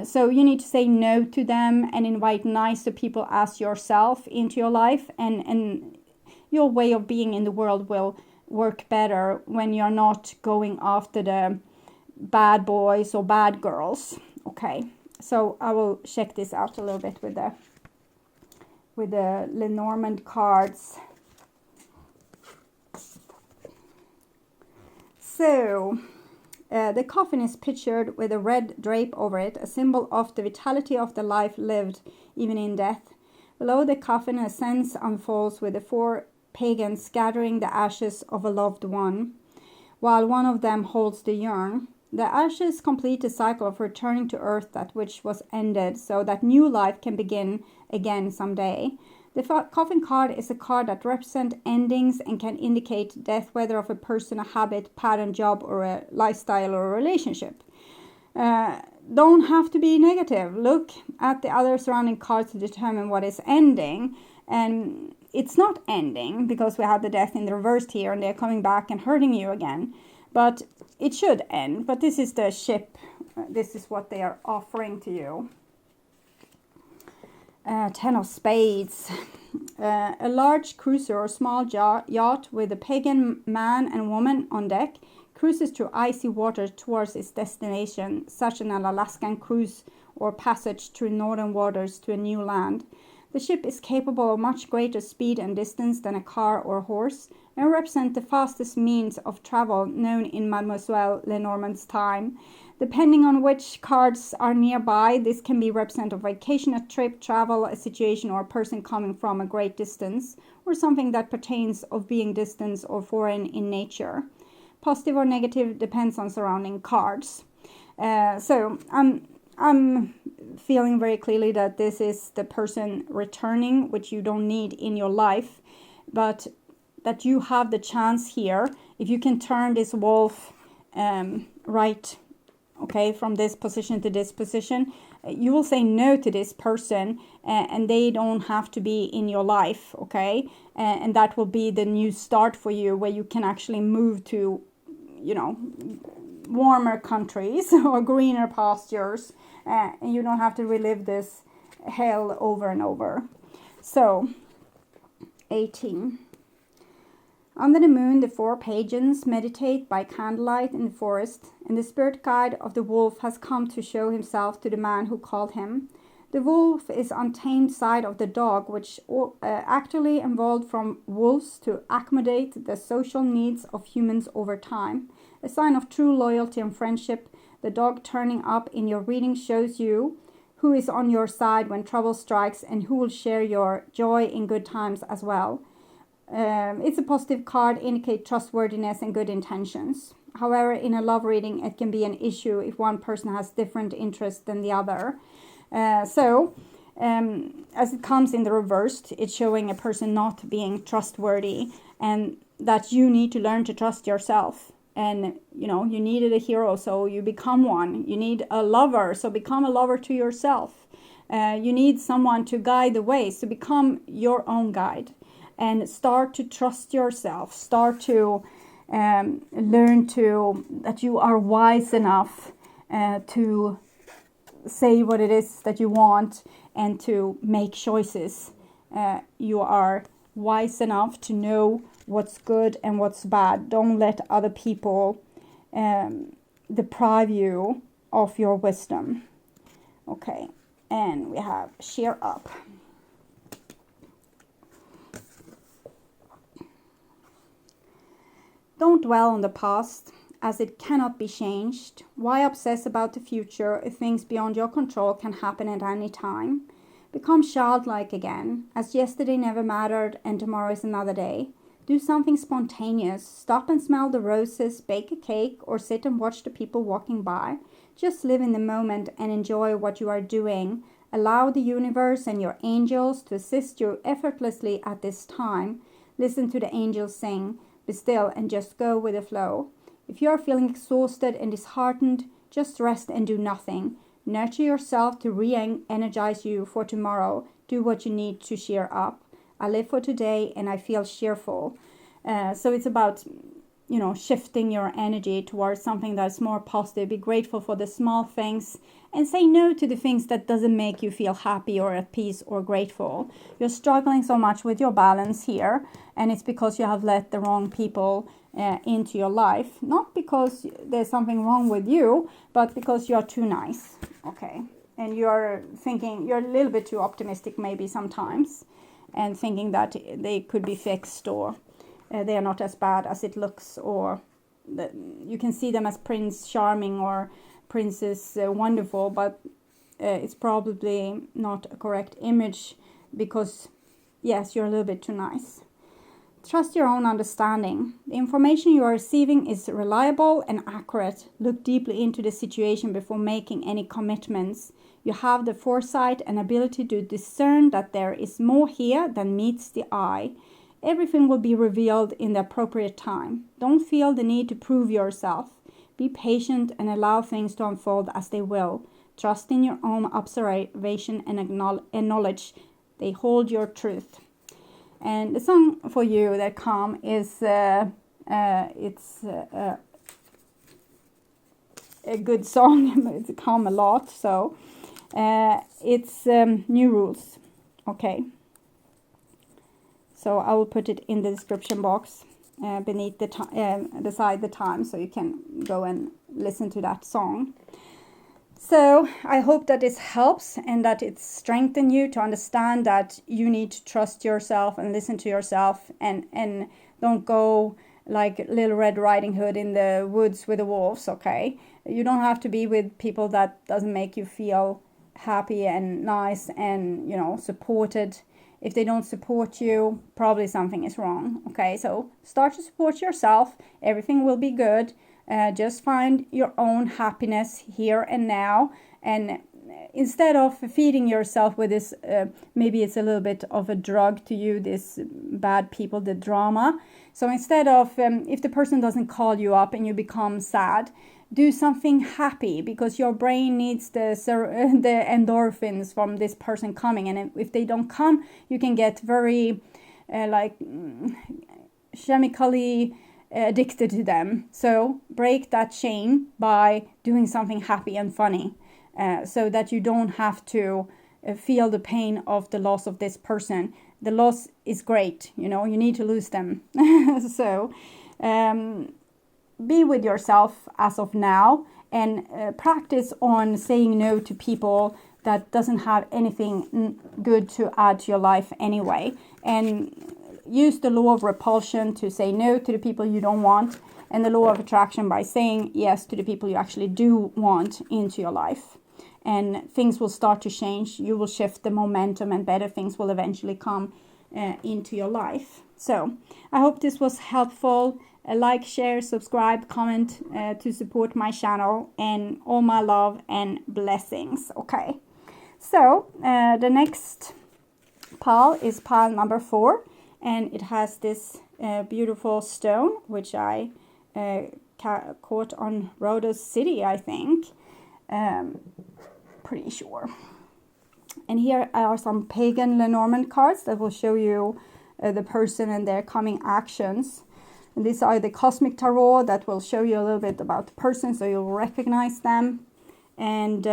So you need to say no to them and invite nicer people as yourself into your life, and your way of being in the world will work better when you're not going after the bad boys or bad girls. Okay, so I will check this out a little bit with the Lenormand cards. So the coffin is pictured with a red drape over it, a symbol of the vitality of the life lived even in death. Below the coffin, a sense unfolds with the 4 pagans scattering the ashes of a loved one, while one of them holds the urn. The ashes complete the cycle of returning to earth that which was ended, so that new life can begin again someday. The coffin card is a card that represents endings and can indicate death, whether of a person, a habit, pattern, job, or a lifestyle or a relationship. Don't have to be negative. Look at the other surrounding cards to determine what is ending. And it's not ending, because we have the death in the reverse here, and they're coming back and hurting you again. But it should end. But this is the ship. This is what they are offering to you. 10 of Spades. A large cruiser or small yacht with a pagan man and woman on deck cruises through icy water towards its destination, such as an Alaskan cruise or passage through northern waters to a new land. The ship is capable of much greater speed and distance than a car or horse, and represent the fastest means of travel known in Mademoiselle Lenormand's time. Depending on which cards are nearby, this can be represent a vacation, a trip, travel, a situation, or a person coming from a great distance, or something that pertains of being distant or foreign in nature. Positive or negative depends on surrounding cards. So I'm feeling very clearly that this is the person returning, which you don't need in your life, but that you have the chance here, if you can turn this wolf right, okay, from this position to this position, you will say no to this person, and they don't have to be in your life, okay? And that will be the new start for you, where you can actually move to, you know, warmer countries or greener pastures, and you don't have to relive this hell over and over. So, 18. Under the moon, the 4 pagans meditate by candlelight in the forest, and the spirit guide of the wolf has come to show himself to the man who called him. The wolf is untamed side of the dog, which actually evolved from wolves to accommodate the social needs of humans over time. A sign of true loyalty and friendship, the dog turning up in your reading shows you who is on your side when trouble strikes and who will share your joy in good times as well. It's a positive card, indicate trustworthiness and good intentions. However, in a love reading, it can be an issue if one person has different interests than the other. As it comes in the reversed, it's showing a person not being trustworthy, and that you need to learn to trust yourself. And, you know, you needed a hero, so you become one. You need a lover, so become a lover to yourself. You need someone to guide the way, so become your own guide. And start to trust yourself. Start to learn that you are wise enough to say what it is that you want and to make choices. You are wise enough to know what's good and what's bad. Don't let other people deprive you of your wisdom. Okay, and we have cheer up. Don't dwell on the past, as it cannot be changed. Why obsess about the future if things beyond your control can happen at any time? Become childlike again, as yesterday never mattered and tomorrow is another day. Do something spontaneous. Stop and smell the roses, bake a cake, or sit and watch the people walking by. Just live in the moment and enjoy what you are doing. Allow the universe and your angels to assist you effortlessly at this time. Listen to the angels sing. Be still and just go with the flow. If you are feeling exhausted and disheartened, just rest and do nothing. Nurture yourself to re-energize you for tomorrow. Do what you need to cheer up. I live for today and I feel cheerful. So it's about, you know, shifting your energy towards something that's more positive. Be grateful for the small things and say no to the things that doesn't make you feel happy or at peace or grateful. You're struggling so much with your balance here, and it's because you have let the wrong people into your life. Not because there's something wrong with you, but because you're too nice. Okay, and you're thinking, you're a little bit too optimistic maybe sometimes, and thinking that they could be fixed, or they are not as bad as it looks, or you can see them as Prince Charming or Princess Wonderful, but it's probably not a correct image, because yes, you're a little bit too nice. Trust your own understanding. The information you are receiving is reliable and accurate. Look deeply into the situation before making any commitments. You have the foresight and ability to discern that there is more here than meets the eye. Everything will be revealed in the appropriate time. Don't feel the need to prove yourself. Be patient and allow things to unfold as they will. Trust in your own observation and acknowledge they hold your truth. And the song for you that come is it's a good song. It's come a lot, so it's New Rules. Okay. So I will put it in the description box beneath beside the time, so you can go and listen to that song. So I hope that this helps and that it strengthens you to understand that you need to trust yourself and listen to yourself, and don't go like Little Red Riding Hood in the woods with the wolves, okay? You don't have to be with people that doesn't make you feel happy and nice and, you know, supported. If they don't support you, probably something is wrong, okay? So start to support yourself. Everything will be good. Just find your own happiness here and now, and instead of feeding yourself with this, maybe it's a little bit of a drug to you, this bad people, the drama. So instead of, if the person doesn't call you up and you become sad, do something happy, because your brain needs the endorphins from this person coming. And if they don't come, you can get very chemically addicted to them. So break that chain by doing something happy and funny, so that you don't have to feel the pain of the loss of this person. The loss is great, you know, you need to lose them. So be with yourself as of now, and practice on saying no to people that doesn't have anything good to add to your life anyway, and use the law of repulsion to say no to the people you don't want, and the law of attraction by saying yes to the people you actually do want into your life. And things will start to change. You will shift the momentum, and better things will eventually come into your life. So I hope this was helpful. Like, share, subscribe, comment to support my channel, and all my love and blessings. Okay, so the next pile is pile number 4. And it has this beautiful stone, which I caught on Rhodos City, I think. Pretty sure. And here are some pagan Lenormand cards that will show you the person and their coming actions. And these are the Cosmic Tarot that will show you a little bit about the person, so you'll recognize them. And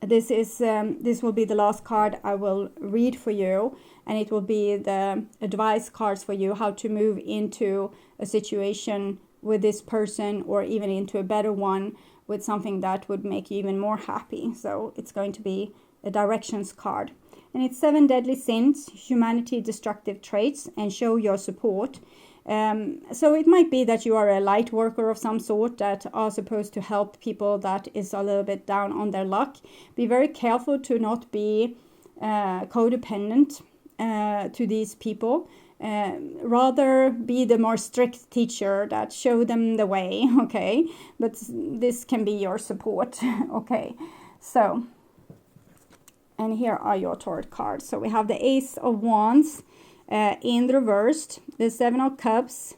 this will be the last card I will read for you, and it will be the advice cards for you, how to move into a situation with this person, or even into a better one with something that would make you even more happy. So it's going to be a directions card, and it's 7 deadly sins, humanity, destructive traits, and show your support. So it might be that you are a light worker of some sort that are supposed to help people that is a little bit down on their luck. Be very careful to not be codependent to these people. Rather be the more strict teacher that show them the way, okay? But this can be your support, okay? So, and here are your tarot cards. So we have the Ace of Wands in reversed, the 7 of Cups,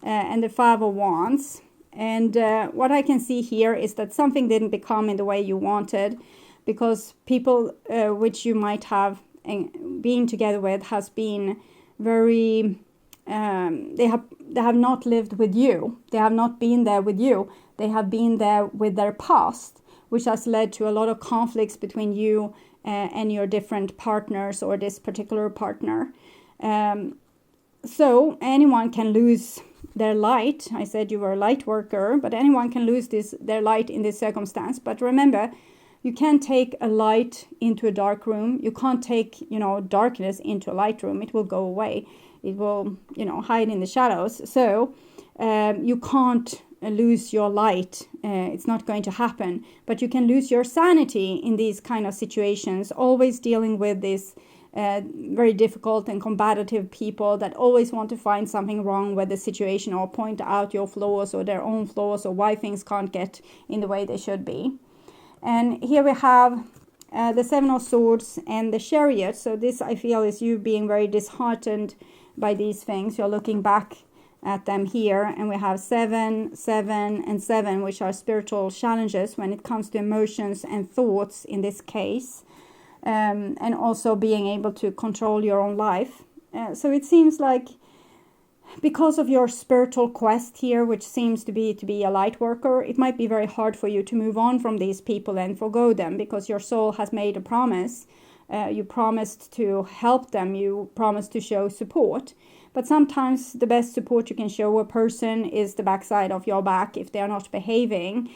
and the 5 of Wands. And what I can see here is that something didn't become in the way you wanted, because people which you might have been together with has been very, they have not lived with you. They have not been there with you. They have been there with their past, which has led to a lot of conflicts between you and your different partners, or this particular partner. So anyone can lose their light. I said you were a light worker, but anyone can lose their light in this circumstance. But remember, you can't take a light into a dark room. You can't take, darkness into a light room. It will go away. It will, hide in the shadows. So you can't lose your light. It's not going to happen. But you can lose your sanity in these kind of situations, always dealing with this very difficult and combative people that always want to find something wrong with the situation, or point out your flaws or their own flaws, or why things can't get in the way they should be. And here we have the 7 of Swords and the Chariot. So this, I feel, is you being very disheartened by these things. You're looking back at them here, and we have 7, 7, and 7, which are spiritual challenges when it comes to emotions and thoughts in this case. And also being able to control your own life. So it seems like, because of your spiritual quest here, which seems to be a light worker, it might be very hard for you to move on from these people and forgo them, because your soul has made a promise You promised to help them. You promised to show support. But sometimes the best support you can show a person is the backside of your back if they are not behaving,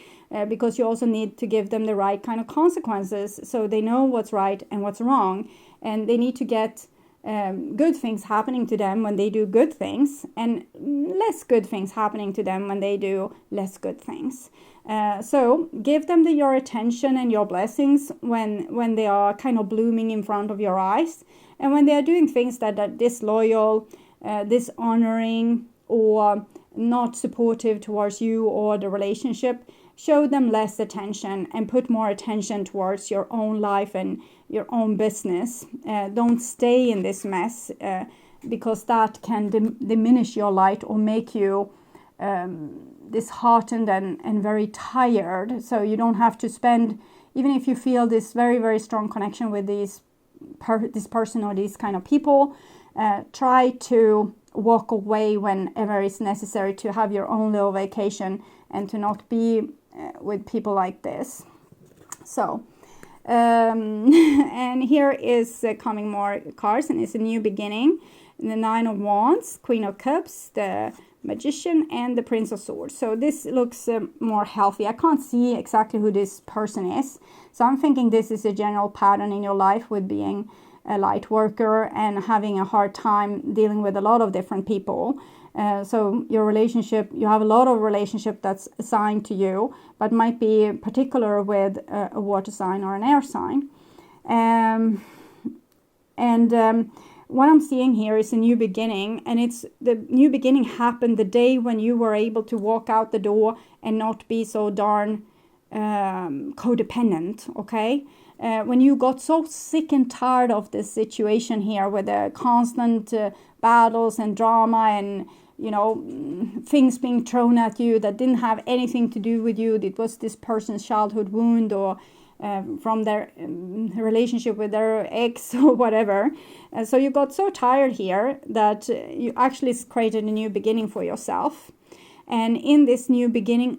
because you also need to give them the right kind of consequences so they know what's right and what's wrong. And they need to get good things happening to them when they do good things, and less good things happening to them when they do less good things. So give them your attention and your blessings when they are kind of blooming in front of your eyes. And when they are doing things that are disloyal, dishonoring, or not supportive towards you or the relationship, show them less attention and put more attention towards your own life and your own business. Don't stay in this mess, because that can diminish your light or make you disheartened and very tired. So you don't have to spend, even if you feel this very, very strong connection with this person or these kind of people, try to walk away whenever it's necessary to have your own little vacation and to not be with people like this. So and here is coming more cards, and it's a new beginning. The Nine of Wands, Queen of Cups, the Magician, and the Prince of Swords. So this looks more healthy. I can't see exactly who this person is, so I'm thinking this is a general pattern in your life with being a light worker and having a hard time dealing with a lot of different people. So your relationship, you have a lot of relationship that's assigned to you, but might be particular with a water sign or an air sign. What I'm seeing here is a new beginning, and it's the new beginning happened the day when you were able to walk out the door and not be so darn codependent, okay? When you got so sick and tired of this situation here with the constant battles and drama and, you know, things being thrown at you that didn't have anything to do with you. It was this person's childhood wound or from their relationship with their ex or whatever. So you got so tired here that you actually created a new beginning for yourself. And in this new beginning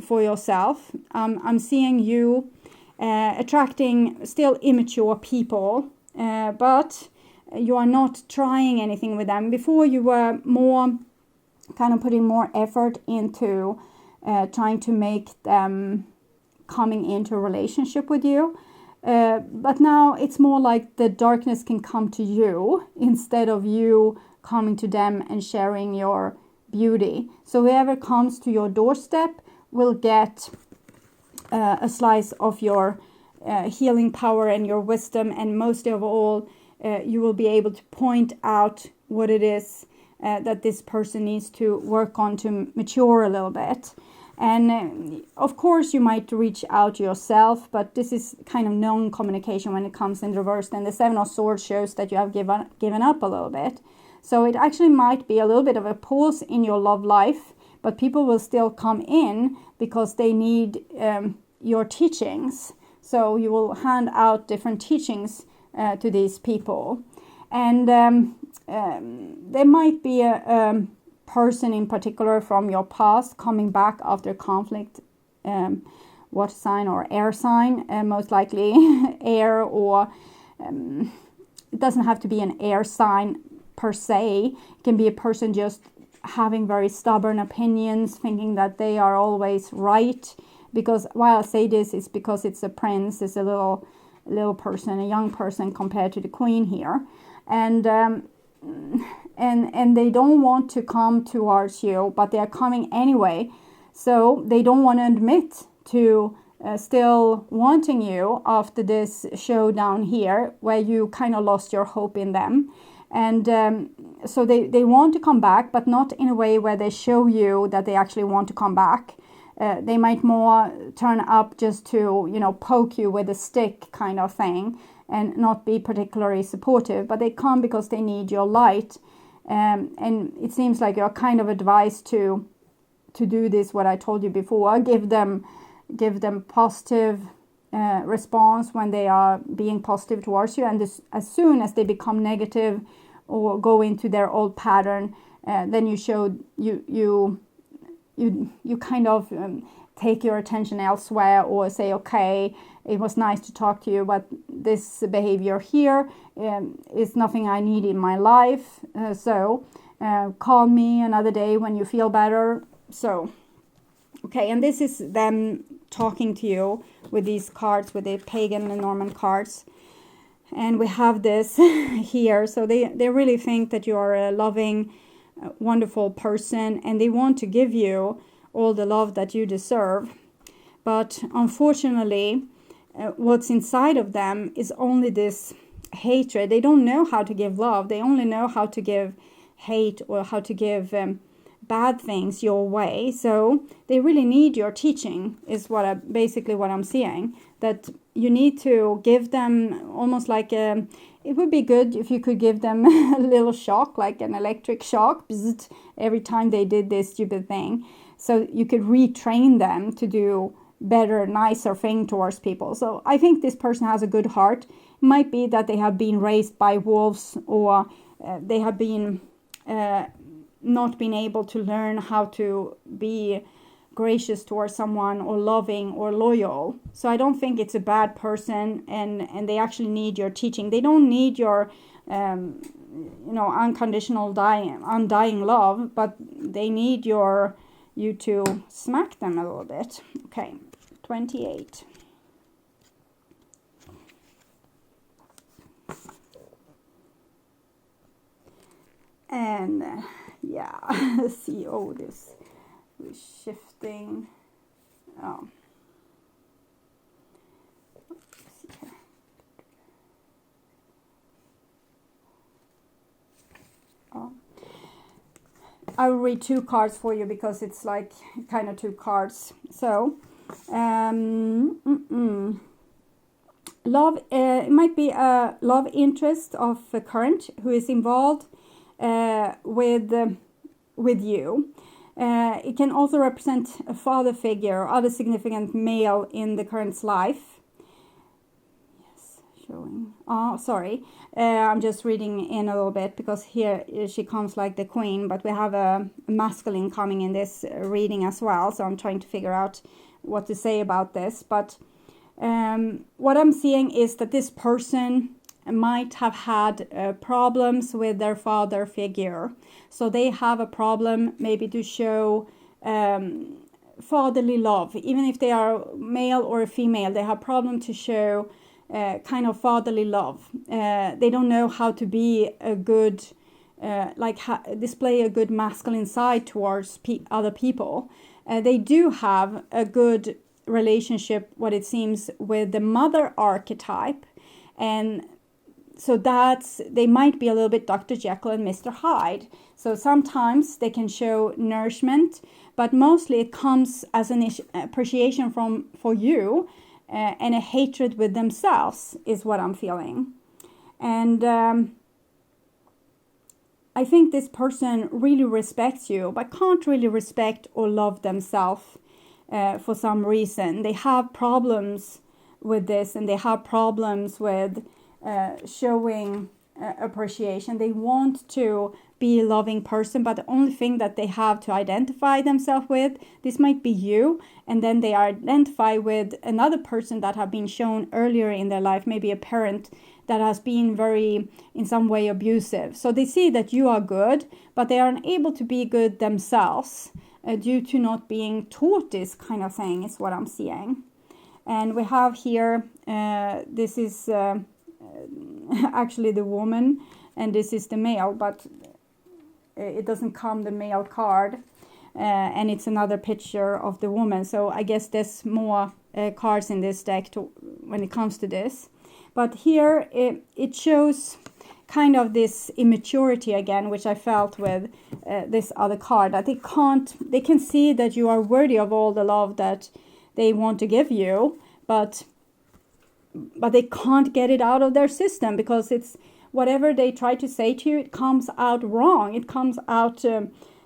for yourself, I'm seeing you attracting still immature people, but you are not trying anything with them. Before you were more kind of putting more effort into trying to make them coming into a relationship with you. But now it's more like the darkness can come to you instead of you coming to them and sharing your beauty. So whoever comes to your doorstep will get a slice of your healing power and your wisdom, and most of all, you will be able to point out what it is that this person needs to work on to mature a little bit. And of course you might reach out yourself, but this is kind of non-communication when it comes in reverse. And the Seven of Swords shows that you have given up a little bit. So it actually might be a little bit of a pause in your love life, but people will still come in because they need your teachings. So you will hand out different teachings to these people. And there might be a person in particular from your past coming back after conflict, water sign or air sign, most likely air, or it doesn't have to be an air sign per se. It can be a person just having very stubborn opinions, thinking that they are always right. Because why I say this is because it's a prince, it's a little person, a young person compared to the queen here, and they don't want to come towards you, but they are coming anyway. So they don't want to admit to still wanting you after this showdown here, where you kind of lost your hope in them. And so they want to come back, but not in a way where they show you that they actually want to come back. They might more turn up just to, you know, poke you with a stick kind of thing and not be particularly supportive. But they come because they need your light. And it seems like you're kind of advised to do this, what I told you before. Give them positive response when they are being positive towards you. And as soon as they become negative or go into their old pattern, then you kind of take your attention elsewhere, or say, okay, it was nice to talk to you, but this behavior here is nothing I need in my life. So call me another day when you feel better. So, okay, and this is them talking to you with these cards, with the pagan Lenormand cards. And we have this here. So they really think that you are a loving, wonderful person, and they want to give you all the love that you deserve. But unfortunately, what's inside of them is only this hatred. They don't know how to give love. They only know how to give hate, or how to give bad things your way. So they really need your teaching, is basically what I'm seeing. That you need to give them almost like it would be good if you could give them a little shock, like an electric shock, bzzzt, every time they did this stupid thing. So you could retrain them to do better, nicer thing towards people. So I think this person has a good heart. It might be that they have been raised by wolves, or they have been not been able to learn how to be gracious towards someone, or loving, or loyal. So I don't think it's a bad person, and they actually need your teaching. They don't need your unconditional undying love, but they need you to smack them a little bit. Okay, 28. And yeah, see, this is shifting. Oh. Let's see here. Oh. I will read 2 cards for you, because it's like kind of 2 cards. So, love, it might be a love interest of a current who is involved with you. It can also represent a father figure or other significant male in the current's life. Yes, showing. Oh, sorry. I'm just reading in a little bit, because here she comes like the queen, but we have a masculine coming in this reading as well. So I'm trying to figure out what to say about this. But what I'm seeing is that this person might have had problems with their father figure. So they have a problem maybe to show fatherly love. Even if they are male or female, they have a problem to show kind of fatherly love. They don't know how to be a good, display a good masculine side towards other people. They do have a good relationship, what it seems, with the mother archetype. And so they might be a little bit Dr. Jekyll and Mr. Hyde. So sometimes they can show nourishment, but mostly it comes as an appreciation for you, and a hatred with themselves is what I'm feeling. And I think this person really respects you, but can't really respect or love themselves for some reason. They have problems with this, and they have problems with showing appreciation. They want to be a loving person, but the only thing that they have to identify themselves with, this might be you, and then they identify with another person that have been shown earlier in their life, maybe a parent that has been very, in some way, abusive. So they see that you are good, but they are unable to be good themselves due to not being taught this kind of thing, is what I'm seeing. And we have here, this is actually the woman, and this is the male, but it doesn't come the male card, and it's another picture of the woman. So I guess there's more cards in this deck when it comes to this. But here it shows kind of this immaturity again, which I felt with this other card, that they can see that you are worthy of all the love that they want to give you, but they can't get it out of their system, because it's whatever they try to say to you, it comes out wrong. It comes out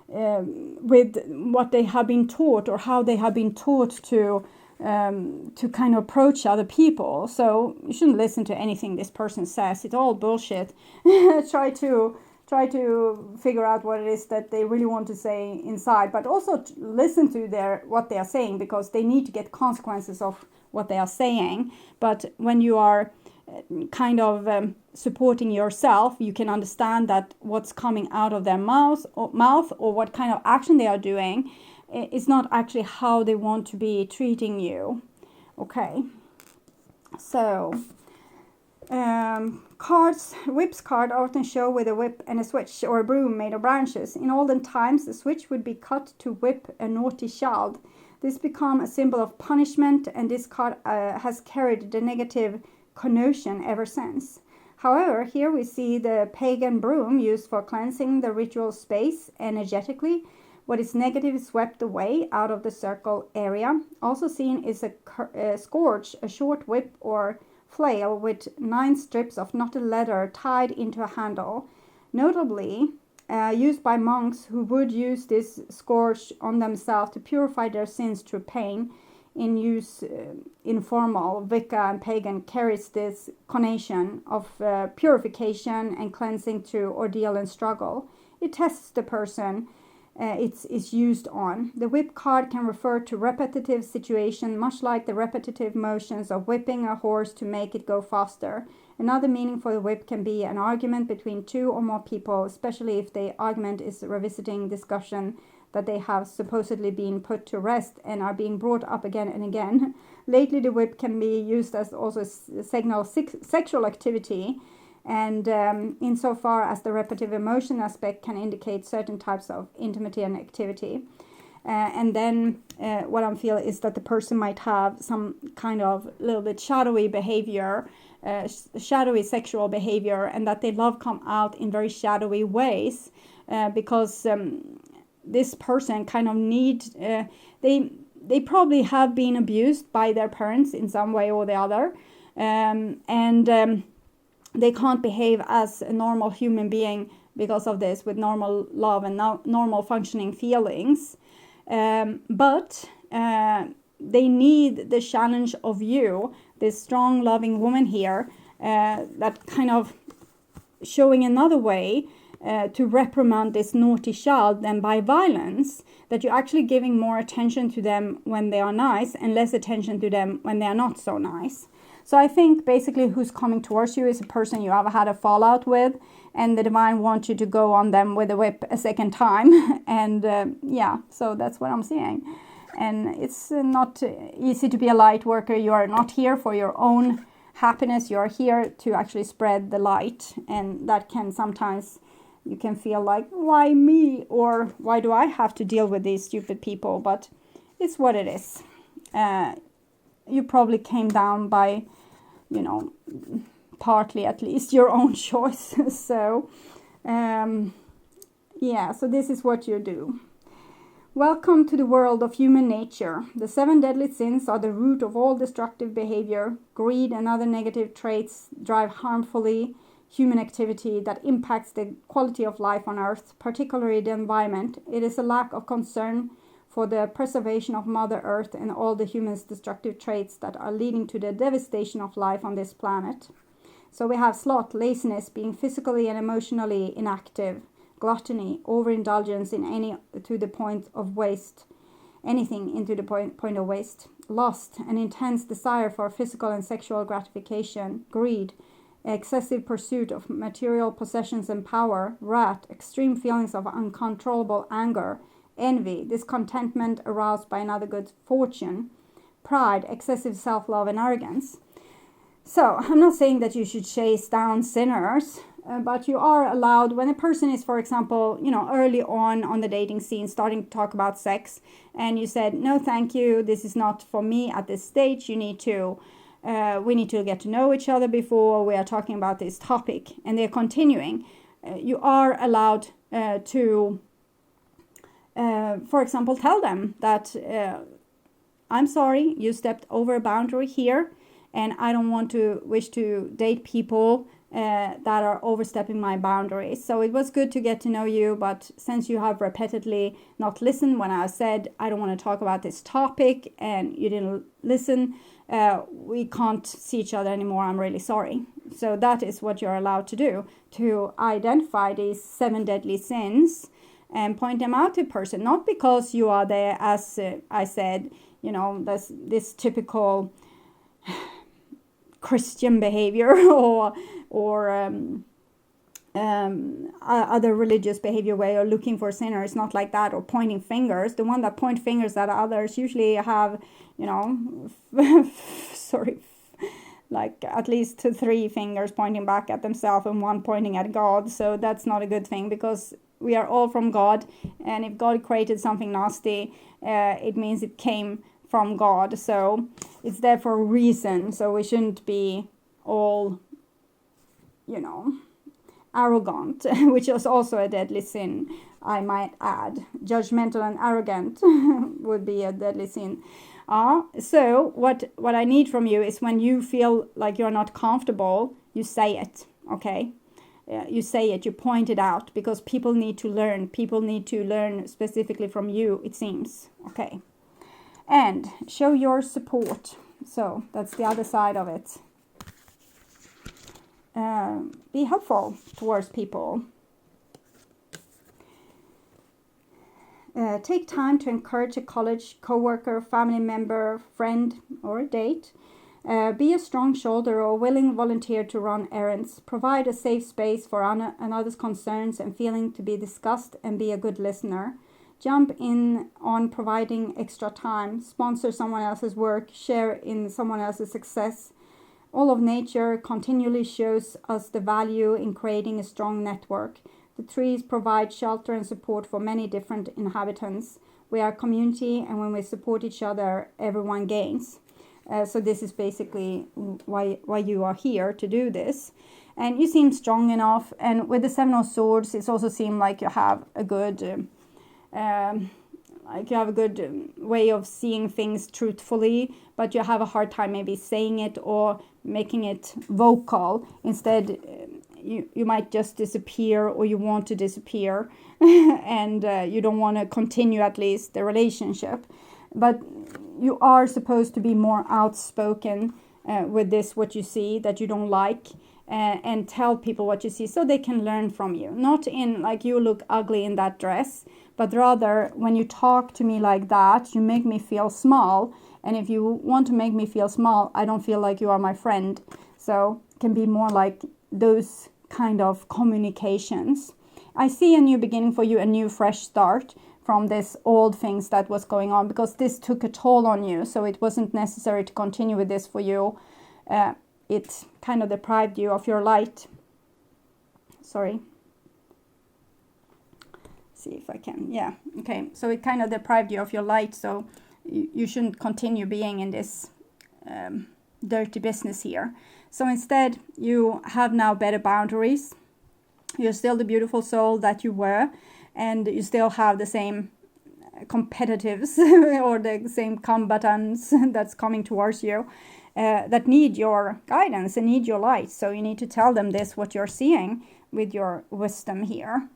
with what they have been taught, or how they have been taught to kind of approach other people. So you shouldn't listen to anything this person says. It's all bullshit. Try to try to figure out what it is that they really want to say inside, but also listen to what they are saying, because they need to get consequences of what they are saying. But when you are kind of supporting yourself, you can understand that what's coming out of their mouth or what kind of action they are doing is not actually how they want to be treating you. Okay, so whips card often show with a whip and a switch or a broom made of branches. In olden times, the switch would be cut to whip a naughty child. This became a symbol of punishment, and this card has carried the negative connotation ever since. However, here we see the pagan broom used for cleansing the ritual space energetically. What is negative is swept away out of the circle area. Also seen is a scourge, a short whip or flail with 9 strips of knotted leather tied into a handle. Notably, used by monks who would use this scourge on themselves to purify their sins through pain. In use informal, Wicca and pagan carries this connotation of purification and cleansing through ordeal and struggle. It tests the person it's used on. The whip card can refer to repetitive situation, much like the repetitive motions of whipping a horse to make it go faster. Another meaning for the whip can be an argument between 2 or more people, especially if the argument is revisiting discussion that they have supposedly been put to rest and are being brought up again and again. Lately, the whip can be used as also a signal sexual activity, and insofar as the repetitive emotion aspect can indicate certain types of intimacy and activity. And then what I feel is that the person might have some kind of little bit shadowy behavior, shadowy sexual behavior, and that they love come out in very shadowy ways, because this person kind of they probably have been abused by their parents in some way or the other, and they can't behave as a normal human being because of this, with normal love and normal functioning feelings. But they need the challenge of you, this strong, loving woman here, that kind of showing another way to reprimand this naughty child than by violence, that you're actually giving more attention to them when they are nice and less attention to them when they are not so nice. So I think basically who's coming towards you is a person you have had a fallout with, and the divine wants you to go on them with a whip a second time. And yeah, so that's what I'm seeing. And it's not easy to be a light worker. You are not here for your own happiness. You are here to actually spread the light. And that can sometimes, you can feel like, why me? Or why do I have to deal with these stupid people? But it's what it is. You probably came down by, partly at least your own choice. So, yeah, so this is what you do. Welcome to the world of human nature. The 7 deadly sins are the root of all destructive behavior. Greed and other negative traits drive harmfully human activity that impacts the quality of life on Earth, particularly the environment. It is a lack of concern for the preservation of Mother Earth and all the human's destructive traits that are leading to the devastation of life on this planet. So we have sloth, laziness, being physically and emotionally inactive, gluttony, overindulgence in to the point of waste, anything into the point of waste, lust, an intense desire for physical and sexual gratification, greed, excessive pursuit of material possessions and power, wrath, extreme feelings of uncontrollable anger, envy, discontentment aroused by another good fortune, pride, excessive self-love and arrogance. So, I'm not saying that you should chase down sinners, but you are allowed, when a person is, for example, early on the dating scene, starting to talk about sex, and you said, no, thank you, this is not for me at this stage, we need to get to know each other before we are talking about this topic, and they're continuing. You are allowed to, for example, tell them that I'm sorry, you stepped over a boundary here, and I don't wish to date people that are overstepping my boundaries. So it was good to get to know you, but since you have repeatedly not listened when I said I don't want to talk about this topic, and you didn't listen we can't see each other anymore, I'm really sorry. So that is what you're allowed to do, to identify these 7 deadly sins and point them out to a person, not because you are there, as I said, you know, this typical Christian behavior or other religious behavior way of looking for sinners, not like that, or pointing fingers. The one that point fingers at others usually have, you know, sorry, like at least 3 fingers pointing back at themselves and 1 pointing at God. So that's not a good thing, because we are all from God, and if God created something nasty, it means it came from God. So it's there for a reason. So we shouldn't be all, you know, arrogant, which is also a deadly sin, I might add. Judgmental and arrogant would be a deadly sin. So what I need from you is, when you feel like you're not comfortable, you say it, okay? You say it, you point it out, because people need to learn. People need to learn specifically from you, it seems, okay? And show your support. So that's the other side of it. Be helpful towards people. Take time to encourage a college coworker, family member, friend, or a date. Be a strong shoulder or willing volunteer to run errands. Provide a safe space for another's concerns and feeling to be discussed, and be a good listener. Jump in on providing extra time. Sponsor someone else's work. Share in someone else's success. All of nature continually shows us the value in creating a strong network. The trees provide shelter and support for many different inhabitants. We are a community, and when we support each other, everyone gains. So this is basically why you are here to do this. And you seem strong enough. And with the 7 of Swords, it also seems like you have a good way of seeing things truthfully, but you have a hard time maybe saying it or making it vocal. Instead, you might just disappear, or you want to disappear, and you don't want to continue, at least, the relationship. But you are supposed to be more outspoken with this, what you see that you don't like, and tell people what you see so they can learn from you. Not in like, you look ugly in that dress, but rather, when you talk to me like that, you make me feel small. And if you want to make me feel small, I don't feel like you are my friend. So it can be more like those kind of communications. I see a new beginning for you, a new fresh start from this old things that was going on, because this took a toll on you. So it wasn't necessary to continue with this for you. It kind of deprived you of your light. Sorry. See if I can. Yeah. Okay. So it kind of deprived you of your light. So you shouldn't continue being in this dirty business here. So instead, you have now better boundaries. You're still the beautiful soul that you were, and you still have the same competitives or the same combatants that's coming towards you that need your guidance and need your light. So you need to tell them this, what you're seeing with your wisdom here.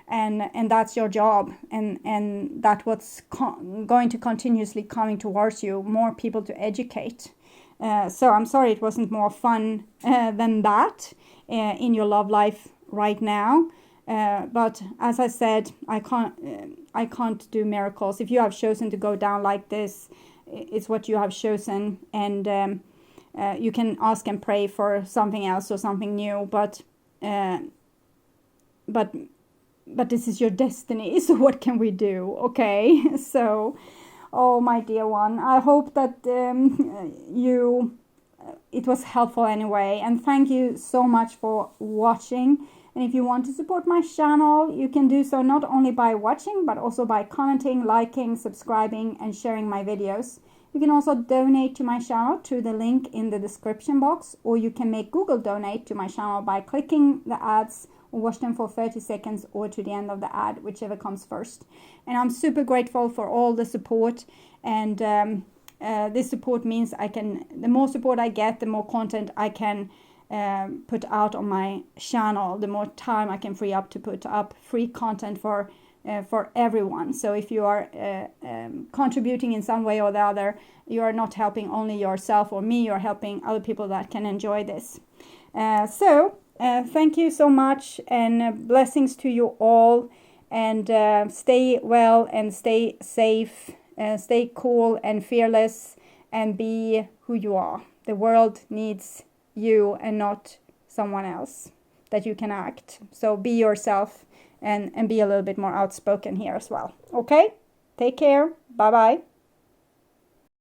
And that's your job, and that's what's going to continuously coming towards you, more people to educate. So I'm sorry it wasn't more fun than that in your love life right now. But as I said, I can't do miracles. If you have chosen to go down like this, it's what you have chosen, and you can ask and pray for something else or something new. But this is your destiny. So what can we do? Okay. So, oh my dear one, I hope that it was helpful anyway. And thank you so much for watching. And if you want to support my channel, you can do so not only by watching, but also by commenting, liking, subscribing, and sharing my videos. You can also donate to my channel through the link in the description box, or you can make Google donate to my channel by clicking the ads or watch them for 30 seconds or to the end of the ad, whichever comes first. And I'm super grateful for all the support, and this support means the more support I get, the more content I can put out on my channel, the more time I can free up to put up free content for for everyone. So if you are contributing in some way or the other, you are not helping only yourself or me, you're helping other people that can enjoy this. Thank you so much, and blessings to you all, and stay well and stay safe, stay cool and fearless, and be who you are. The world needs you and not someone else that you can act. So be yourself and be a little bit more outspoken here as well. Okay? Take care. Bye-bye.